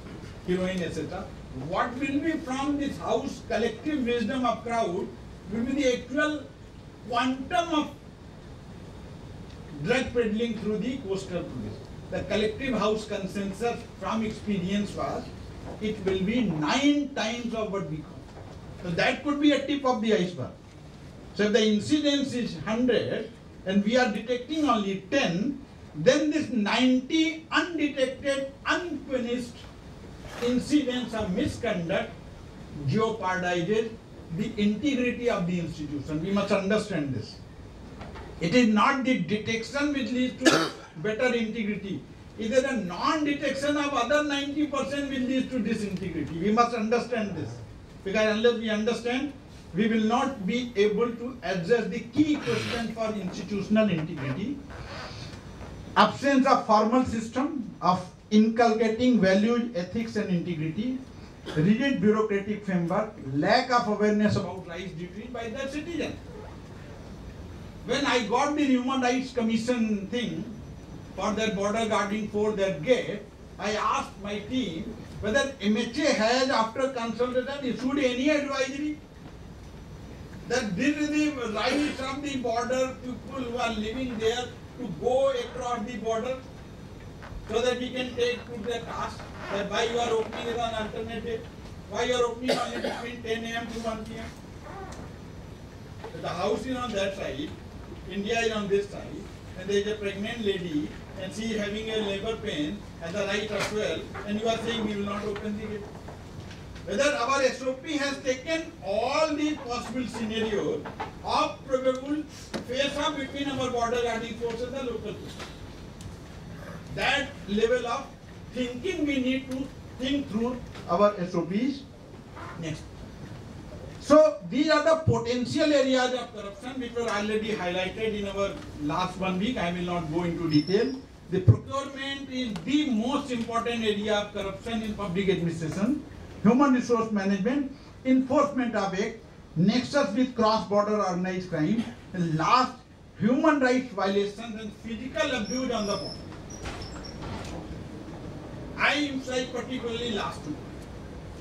heroin, etc. What will be from this house collective wisdom of crowd will be the actual quantum of drug peddling through the coastal police. The collective house consensus from experience was it will be 9 times of what we call. So that could be a tip of the iceberg. So if the incidence is 100 and we are detecting only 10, then this 90 undetected, unpunished incidents of misconduct jeopardizes the integrity of the institution. We must understand this. It is not the detection which leads to better integrity. It is a non-detection of other 90% which leads to disintegrity. We must understand this. Because unless we understand, we will not be able to address the key question for institutional integrity. Absence of formal system of inculcating values, ethics and integrity, rigid bureaucratic framework, lack of awareness about rights duties by the citizen. When I got the Human Rights Commission thing for that border guarding for that gate, I asked my team whether MHA has, after consultation, issued any advisory that this is the rights of the border people who are living there to go across the border, so that we can take to the task that why you are opening it on alternate day, why you are opening only between 10 a.m. to 1 p.m. So the house is on that side, India is on this side, and there is a pregnant lady and she is having a labor pain at the right as well, and you are saying we will not open the gate. Whether our SOP has taken all the possible scenarios of probable face-off between our border guarding forces and the local forces. That level of thinking we need to think through our SOPs. Next. So these are the potential areas of corruption which were already highlighted in our last 1 week. I will not go into detail. The procurement is the most important area of corruption in public administration. Human resource management, enforcement of act, nexus with cross-border organized crime, and last, human rights violations and physical abuse on the border. I emphasize particularly last two.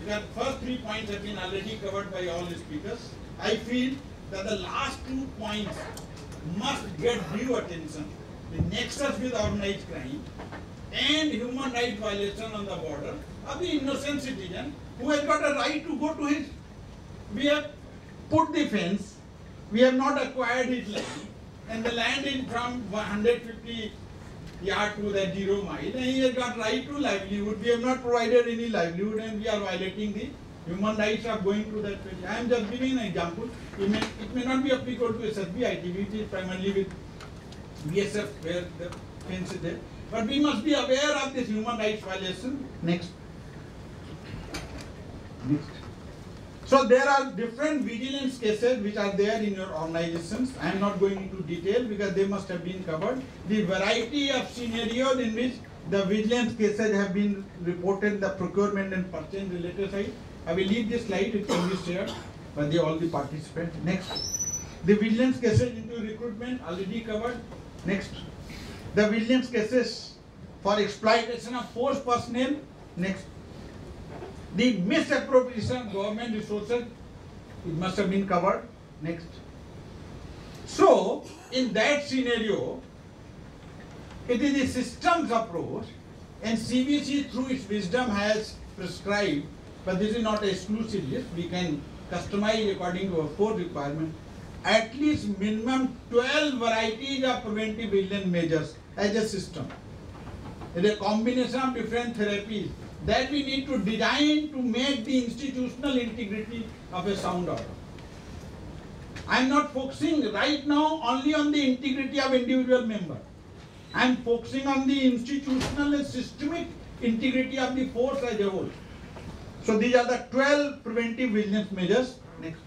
Because first 3 points have been already covered by all the speakers. I feel that the last 2 points must get due attention. The nexus with organized crime and human rights violation on the border of the innocent citizen who has got a right to go to his. We have put the fence, we have not acquired his land, and the land is from 150 yard to the 0 mile, and he has got right to livelihood. We have not provided any livelihood, and we are violating the human rights of going to that place. I am just giving an example. It may not be applicable to SSB IT, which is primarily with BSF where the fence is there. But we must be aware of this human rights violation. Next. So there are different vigilance cases which are there in your organizations. I am not going into detail because they must have been covered. The variety of scenarios in which the vigilance cases have been reported, the procurement and purchase related side. I will leave this slide, it can be shared by all the participants. Next. The vigilance cases into recruitment already covered. Next. The vigilance cases for exploitation of force personnel. Next. The misappropriation of government resources, it must have been covered. Next. So, in that scenario, it is a systems approach, and CBC through its wisdom has prescribed, but this is not an exclusive list, we can customize according to our core requirement, at least minimum 12 varieties of preventive vigilance measures as a system. It is a combination of different therapies that we need to design to make the institutional integrity of a sound order. I am not focusing right now only on the integrity of individual member. I am focusing on the institutional and systemic integrity of the force as a whole. So these are the 12 preventive vigilance measures. Next.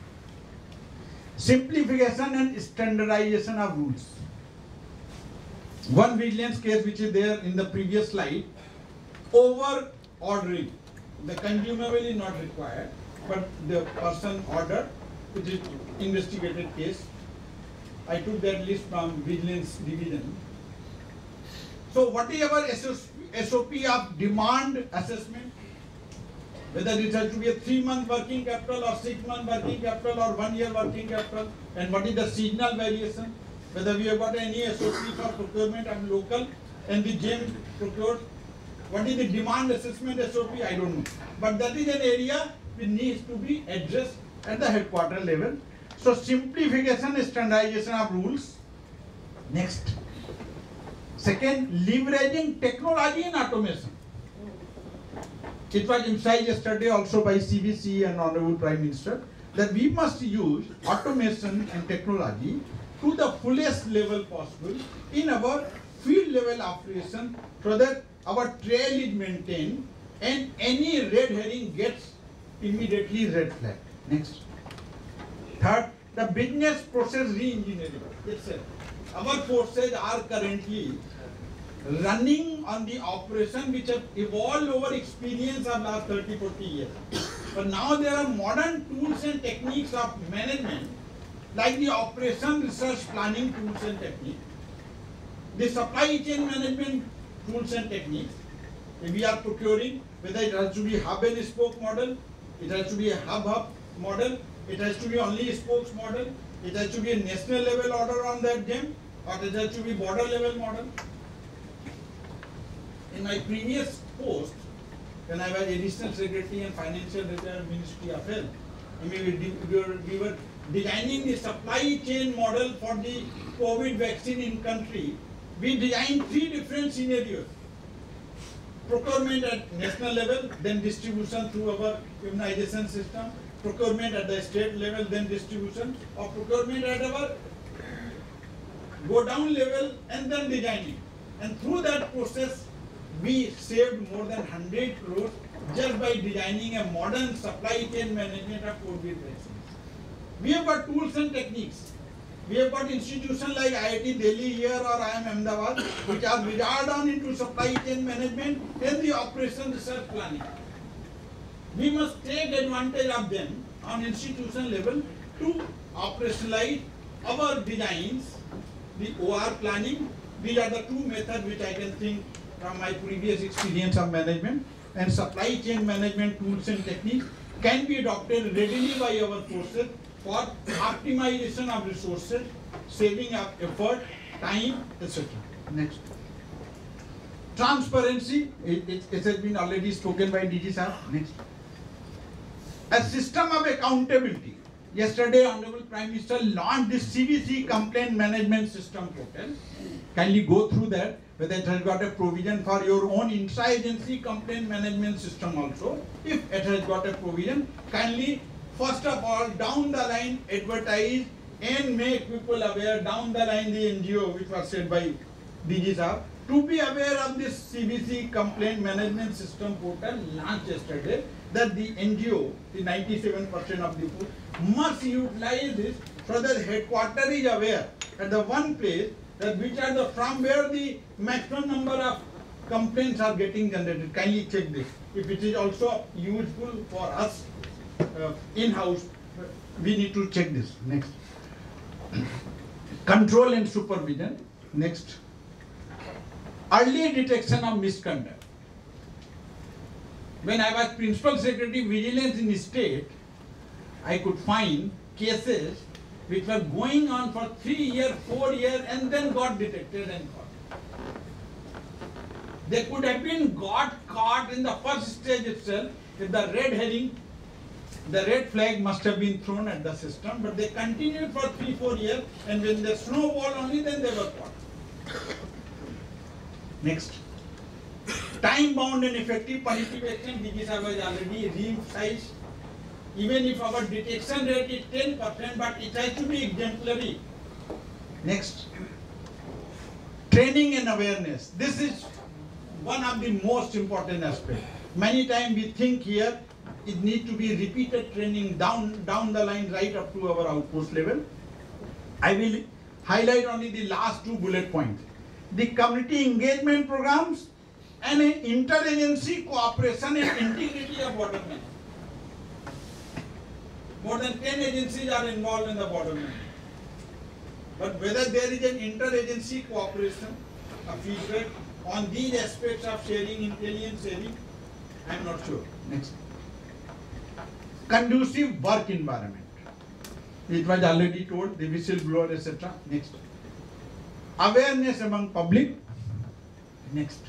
Simplification and standardization of rules. One vigilance case which is there in the previous slide, over ordering. The consumable is not required, but the person ordered, which is investigated case. I took that list from Vigilance Division. So what is our SOP of demand assessment? Whether it has to be a 3-month working capital or 6-month working capital or 1 year working capital, and what is the seasonal variation? Whether we have got any SOP for procurement of local and the gem procured. What is the demand assessment SOP? I don't know. But that is an area which needs to be addressed at the headquarter level. So simplification and standardization of rules. Next. Second, leveraging technology and automation. It was emphasized yesterday also by CBC and Honorable Prime Minister that we must use automation and technology to the fullest level possible in our field level operation so that our trail is maintained and any red herring gets immediately red flag. Next. Third, the business process re-engineering. Yes, sir. Our forces are currently running on the operation which have evolved over experience of last 30-40 years. But now there are modern tools and techniques of management like the operation research planning tools and techniques, the supply chain management tools and techniques. If we are procuring, whether it has to be hub and spoke model, it has to be a hub model, it has to be only spokes model, it has to be a national level order on that gem, or it has to be border level model. In my previous post, when I was Additional Secretary and Financial Secretary Ministry of Health, we were designing the supply chain model for the COVID vaccine in country. We designed 3 different scenarios. Procurement at national level, then distribution through our immunization system, procurement at the state level, then distribution, or procurement at our go down level and then designing. And through that process, we saved more than 100 crores just by designing a modern supply chain management of COVID vaccines. We have got tools and techniques. We have got institutions like IIT Delhi here or IIM Ahmedabad, which are regarded on into supply chain management and the operation research planning. We must take advantage of them on institutional level to operationalize our designs the OR planning. These are the two methods which I can think from my previous experience of management, and supply chain management tools and techniques can be adopted readily by our forces for optimization of resources, saving of effort, time, etc. Next. Transparency, it has been already spoken by DG sir. Next. A system of accountability. Yesterday, Honorable Prime Minister launched this CVC complaint management system portal. Kindly go through that, whether it has got a provision for your own intra-agency complaint management system also. If it has got a provision, kindly, first of all, down the line, advertise and make people aware, down the line, the NGO, which was said by DG sir, to be aware of this CVC complaint management system portal launched yesterday, that the NGO, the 97% of the people, must utilize this so that headquarters is aware at the one place that which are the from where the maximum number of complaints are getting generated. Kindly check this. If it is also useful for us in-house, we need to check this. Next. Control and supervision. Next. Early detection of misconduct. When I was Principal Secretary Vigilance in the state, I could find cases which were going on for 3 years, 4 years, and then got detected and caught. They could have been got caught in the first stage itself if the red herring, the red flag must have been thrown at the system, but they continued for 3-4 years, and when they snowballed only, then they were caught. Next. Time-bound and effective punitive action, DG sir was already re-emphasized. Even if our detection rate is 10%, but it has to be exemplary. Next. Training and awareness. This is one of the most important aspects. Many times we think here, it needs to be repeated training down the line right up to our outpost level. I will highlight only the last 2 bullet points. The community engagement programs and an interagency cooperation and integrity of border management. More than 10 agencies are involved in the border management. But whether there is an interagency cooperation, a feedback on these aspects of sharing, intelligence sharing, I am not sure. Next. Conducive work environment. It was already told, the whistleblower, etc. Next. Awareness among public. Next.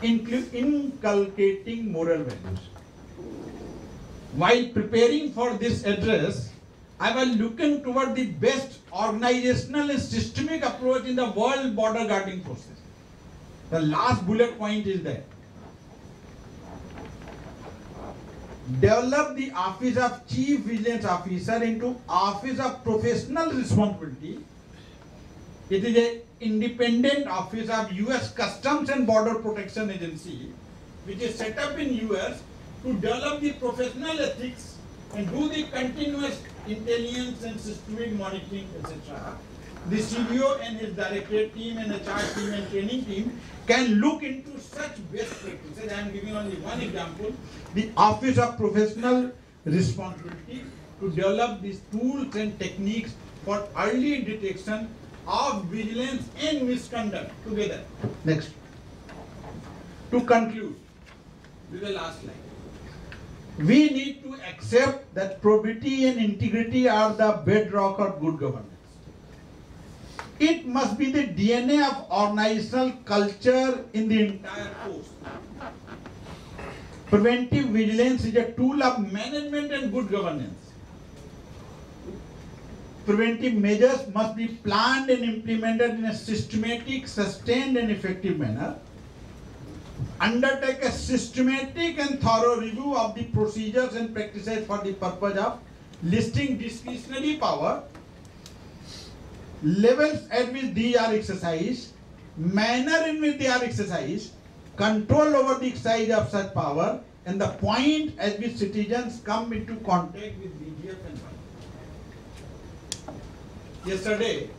Inculcating moral values. While preparing for this address, I was looking toward the best organizational and systemic approach in the world border guarding forces. The last bullet point is that develop the Office of Chief Vigilance Officer into Office of Professional Responsibility. It is an independent office of US Customs and Border Protection Agency, which is set up in US to develop the professional ethics and do the continuous intelligence and systemic monitoring, etc. The CDO and his directorate team and HR team and training team can look into such best practices. I am giving only one example. The Office of Professional Responsibility to develop these tools and techniques for early detection of vigilance and misconduct together. Next. To conclude, with the last line. We need to accept that probity and integrity are the bedrock of good governance. It must be the DNA of organizational culture in the entire force. Preventive vigilance is a tool of management and good governance. Preventive measures must be planned and implemented in a systematic, sustained and effective manner. Undertake a systematic and thorough review of the procedures and practices for the purpose of listing discretionary power, levels at which these are exercised, manner in which they are exercised, control over the exercise of such power, and the point at which citizens come into contact with BGF and power. Yesterday,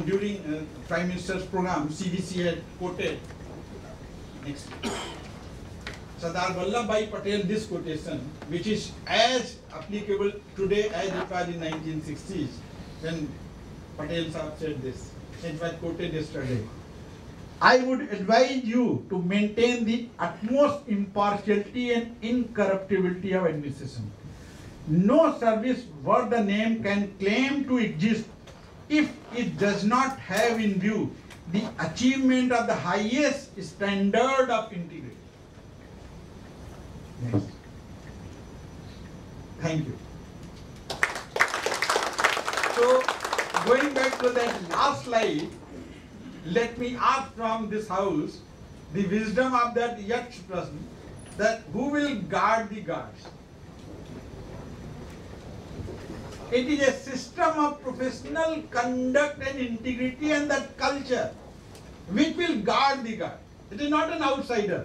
during Prime Minister's program, CVC had quoted next. Sardar Vallabhbhai Patel, this quotation, which is as applicable today as it was in 1960s, when Patel Sahab said this. it was quoted yesterday. I would advise you to maintain the utmost impartiality and incorruptibility of administration. No service worth the name can claim to exist if it does not have in view the achievement of the highest standard of integrity. Next. Thank you. So, going back to that last slide, let me ask from this house the wisdom of that Yaksh person, that who will guard the guards? It is a system of professional conduct and integrity and that culture which will guard the guard. It is not an outsider.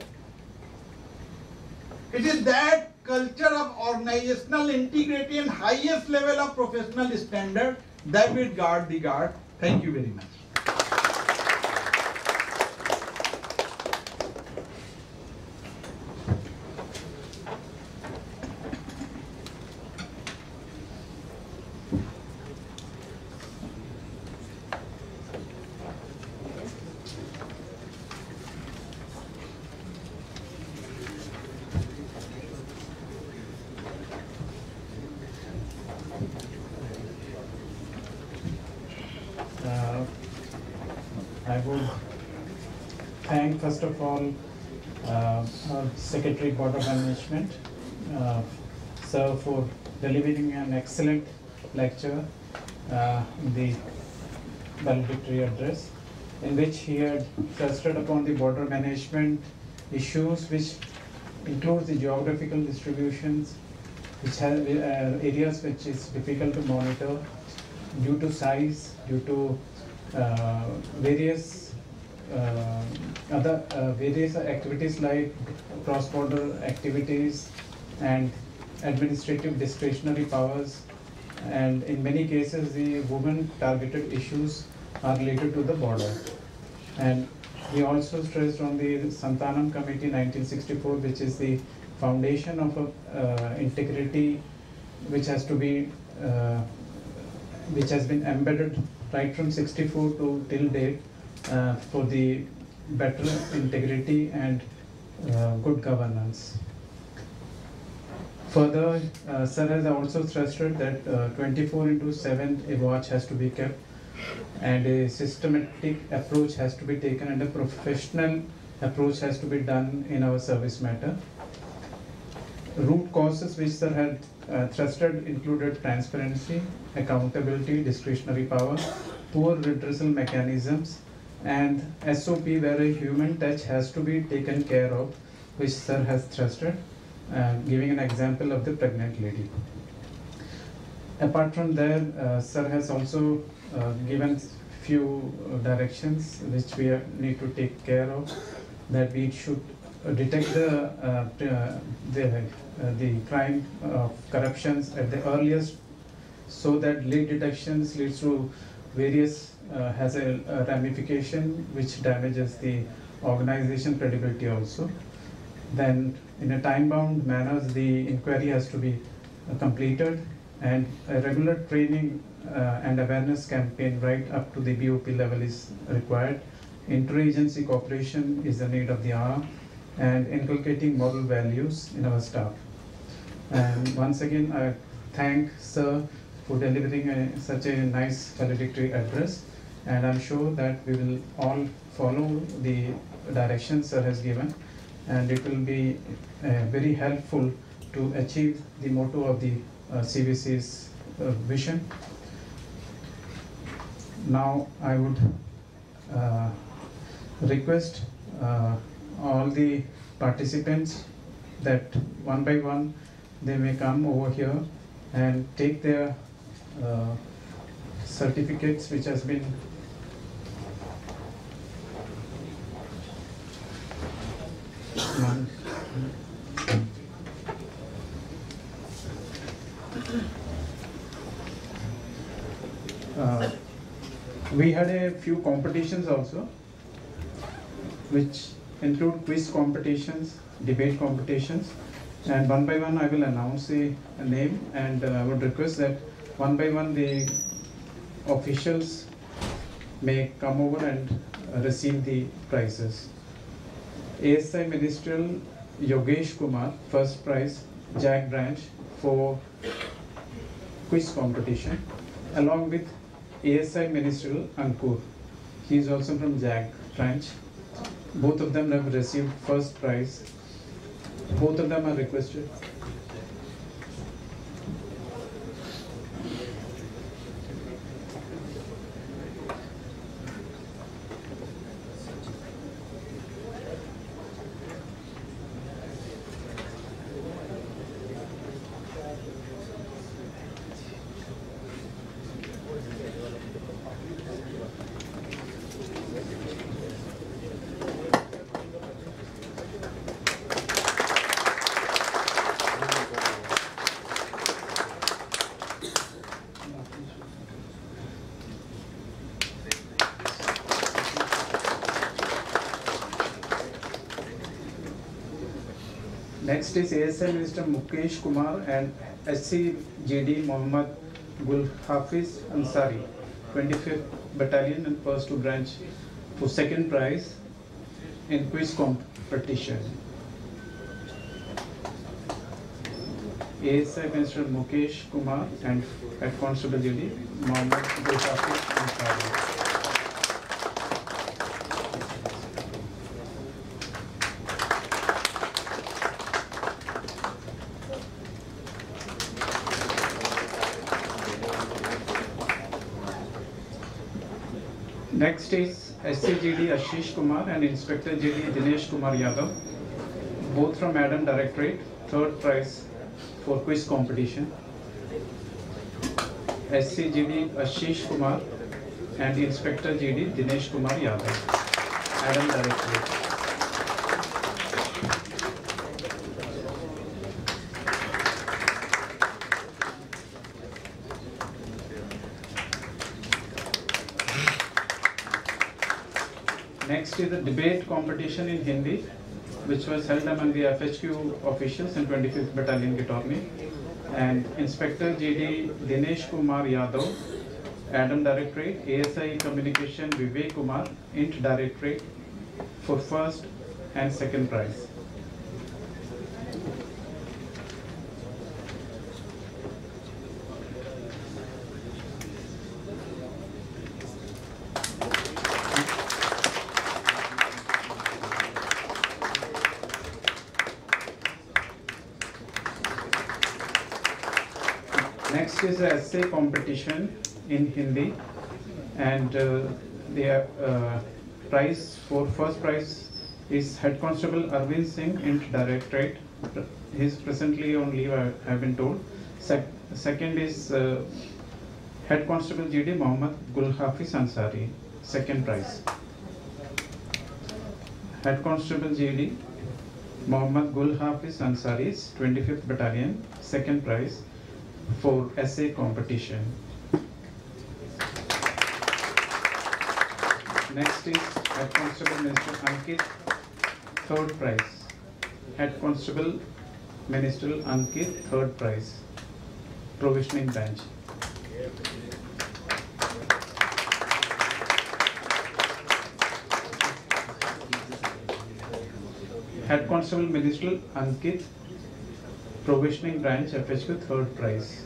It is that culture of organizational integrity and highest level of professional standard that will guard the guard. Thank you very much. I would thank first of all our Secretary Board of Management, sir, for delivering an excellent lecture in the valedictory address, in which he had trusted upon the border management issues, which includes the geographical distributions, which have areas which is difficult to monitor due to size, due to various various activities like cross-border activities and administrative discretionary powers, and in many cases the women-targeted issues are related to the border. And he also stressed on the Santanam Committee 1964, which is the foundation of integrity, which has to be which has been embedded right from 64 to till date for the better integrity and good governance. Further, sir has also stressed that 24/7 a watch has to be kept, and a systematic approach has to be taken, and a professional approach has to be done in our service matter. Root causes which sir had thrusted included transparency, accountability, discretionary power, poor redressal mechanisms, and SOP where a human touch has to be taken care of, which sir has thrusted, giving an example of the pregnant lady. Apart from that, sir has also given few directions which we need to take care of, that we should detect the crime of corruptions at the earliest, so that late detections leads to various has a ramification which damages the organization credibility also. Then in a time-bound manner the inquiry has to be completed, and a regular training and awareness campaign right up to the BOP level is required. Interagency cooperation is the need of the hour, and inculcating moral values in our staff. And once again, I thank sir for delivering such a nice valedictory address, and I'm sure that we will all follow the directions sir has given, and it will be very helpful to achieve the motto of the CVC's vision. Now I would request all the participants that one by one they may come over here and take their certificates which has been we had a few competitions also, which include quiz competitions, debate competitions, and one by one I will announce a name, and I would request that one by one the officials may come over and receive the prizes. ASI Ministerial Yogesh Kumar, first prize, JAG branch for quiz competition, along with ASI Ministerial Ankur. He is also from JAG branch. Both of them have received first prize. Both of them are requested. Next is ASI Minister Mukesh Kumar and SC JD Mohammad Gul Hafiz Ansari, 25th Battalion and First 2 Branch, for second prize in quiz competition. ASI Minister Mukesh Kumar and Head Constable JD Mohammad Gul Hafiz Ansari. Next is SCGD Ashish Kumar and Inspector GD Dinesh Kumar Yadav, both from Adam Directorate, third prize for quiz competition. SCGD Ashish Kumar and Inspector GD Dinesh Kumar Yadav, Adam Directorate. Next is the debate competition in Hindi, which was held among the FHQ officials in 25th Battalion Kitorni. And Inspector GD Dinesh Kumar Yadav, Adam Directorate, ASI Communication Vivek Kumar, Int Directorate, for first and second prize. Next is the essay competition in Hindi, and the prize for first prize is Head Constable Arvind Singh, Int Directorate. He is presently on leave, I have been told. Second is Head Constable GD Mohammad Gul Hafiz Ansari, second prize. Head Constable GD Mohammad Gul Hafiz Ansari's 25th Battalion, second prize for essay competition. Next is Head Constable Minister Ankit, third prize. Head Constable Ministerial Ankit, third prize, provisioning bench. Head Constable Ministerial Ankit, provisioning branch, FHQ, third prize.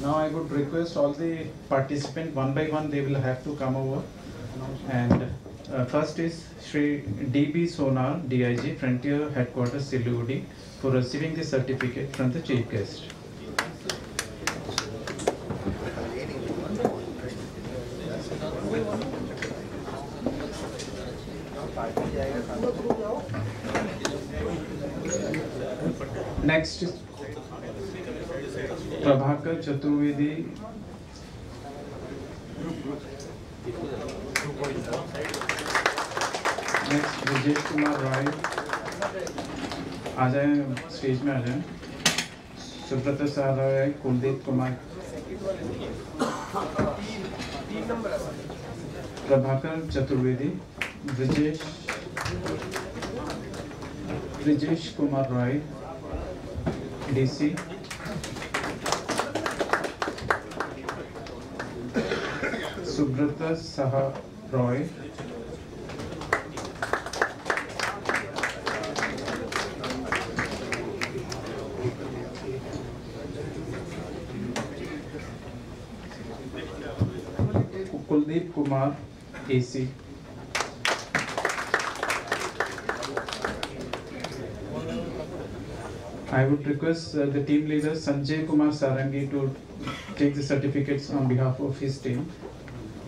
Now I would request all the participants one by one, they will have to come over. And first is Shri D.B. Sonar, DIG, Frontier Headquarters, Siliguri, for receiving the certificate from the Chief Guest. Next is Prabhakar Chaturvedi, next Vijay Kumar Roy, आ जाए stage में आ जाए। Subrata Sarai, Kuldeep Kumar, Prabhakar Chaturvedi, Brijesh Kumar Roy, DC, Subrata Saha Roy, Kuldeep Kumar, AC, I would request the team leader Sanjay Kumar Sarangi to take the certificates on behalf of his team,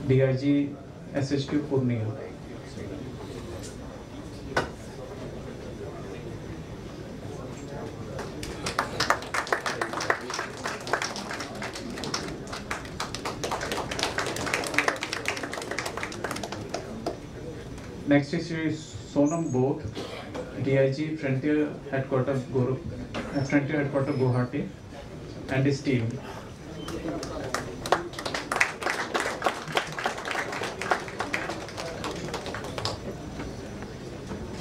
DIG SHQ Purnia. Next is Shri Sonam Bodh, DIG Frontier Headquarters Guwahati, and his team.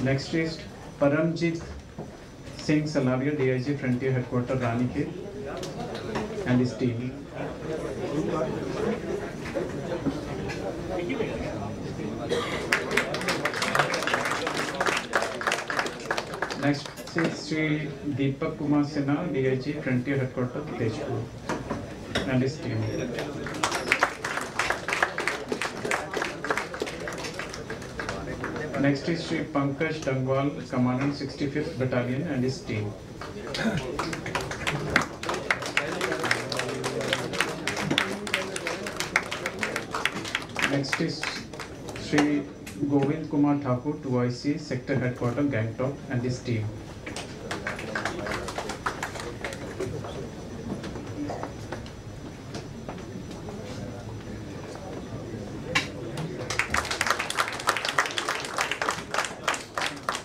Next is Paramjit Singh Salaria, DIG Frontier Headquarters Ranikhet, and his team. Next is Sri Deepak Kumar Sinha, DIG Frontier Headquarters Tejpur, and his team. Next is Sri Pankaj Dangwal, Commandant 65th Battalion, and his team. Next is Sri Govind Kumar Thakur, 2IC Sector Headquarters Gangtok, and his team.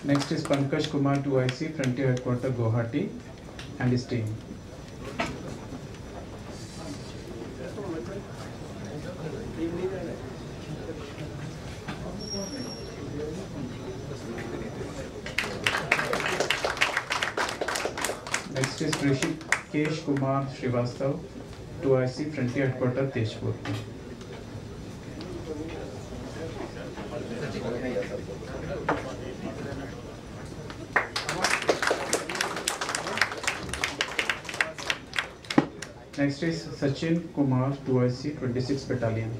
Next is Pankaj Kumar, 2IC Frontier Headquarters Guwahati, and his team. Next is Rishikesh Kumar Srivastav, 2IC Frontier Headquarters Tejpur. Next is Sachin Kumar, 2IC 26th Battalion.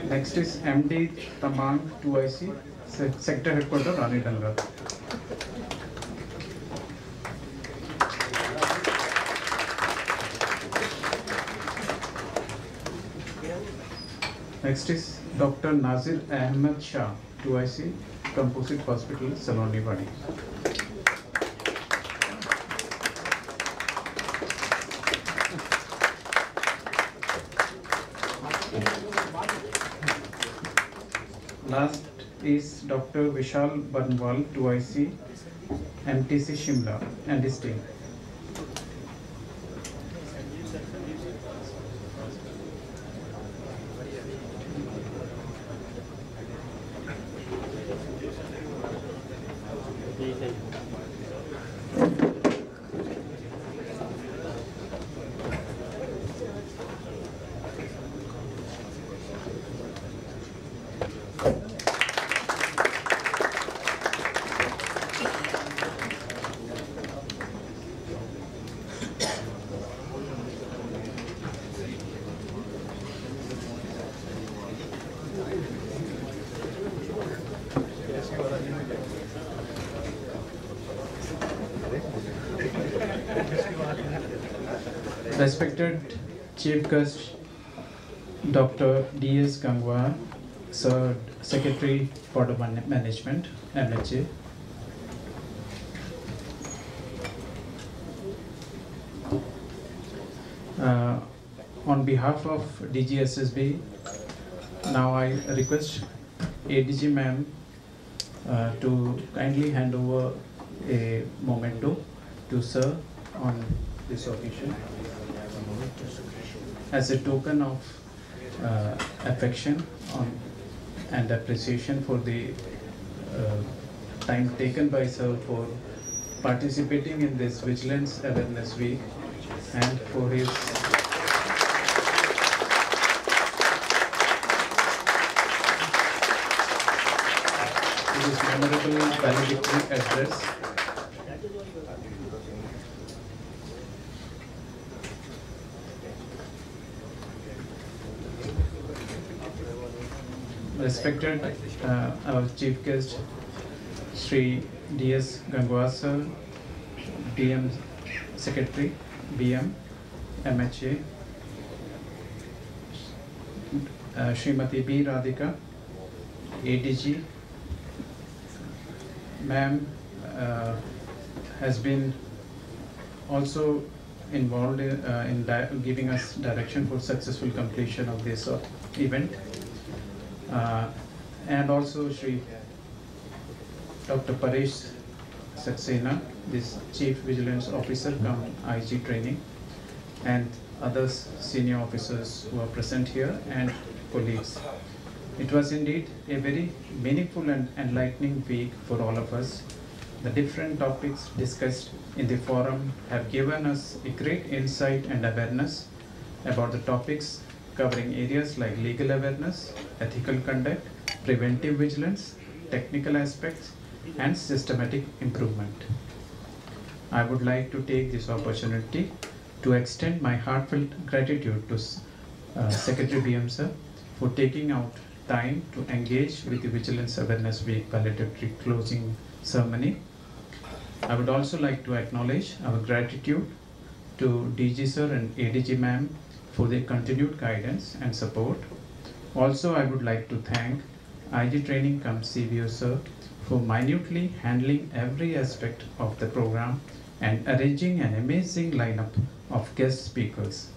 Next is MD Tamang, 2IC Sector Headquarters Rani Danga. Next is Dr. Nazir Ahmed Shah, 2IC Composite Hospital, Saloni Wadi. Last is Dr. Vishal Barnwal, 2IC MTC Shimla, and his team. Respected Chief Guest Dr. D.S. Gangwar, Sir, Secretary, Board of Management, MHA. On behalf of DGSSB, now I request ADG ma'am to kindly hand over a memento to sir on this occasion as a token of affection and appreciation for the time taken by sir for participating in this Vigilance Awareness Week and for his memorable valedictory address. Respected our chief guest, Sri D.S. Gangwar sir, DM Secretary, BM, MHA, Srimati B. Radhika, ADG. Ma'am has been also involved in giving us direction for successful completion of this event. And also Shri Dr. Paresh Saxena, this Chief Vigilance Officer come IG training, and other senior officers who are present here and colleagues. It was indeed a very meaningful and enlightening week for all of us. The different topics discussed in the forum have given us a great insight and awareness about the topics covering areas like legal awareness, ethical conduct, preventive vigilance, technical aspects, and systematic improvement. I would like to take this opportunity to extend my heartfelt gratitude to Secretary BM sir for taking out time to engage with the Vigilance Awareness Week valedictory closing ceremony. I would also like to acknowledge our gratitude to DG sir and ADG ma'am for their continued guidance and support. Also, I would like to thank IG Training cum CVO sir for minutely handling every aspect of the program and arranging an amazing lineup of guest speakers.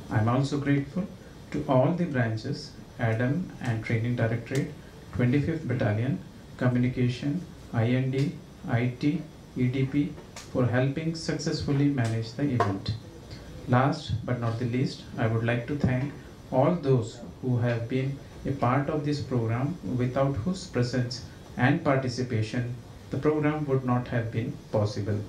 I'm also grateful to all the branches, Adam and Training Directorate, 25th Battalion, Communication, IND, IT, EDP for helping successfully manage the event. Last but not the least, I would like to thank all those who have been a part of this program, without whose presence and participation the program would not have been possible.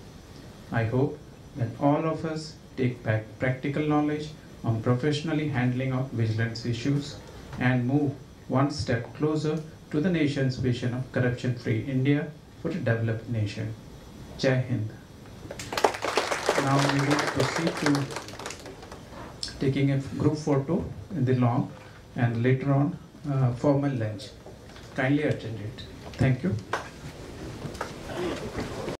I hope that all of us take back practical knowledge on professionally handling of vigilance issues and move one step closer to the nation's vision of corruption-free India for a developed nation. Jai Hind. Now we will proceed to taking a group photo in the lawn and later on formal lunch. Kindly attend it. Thank you.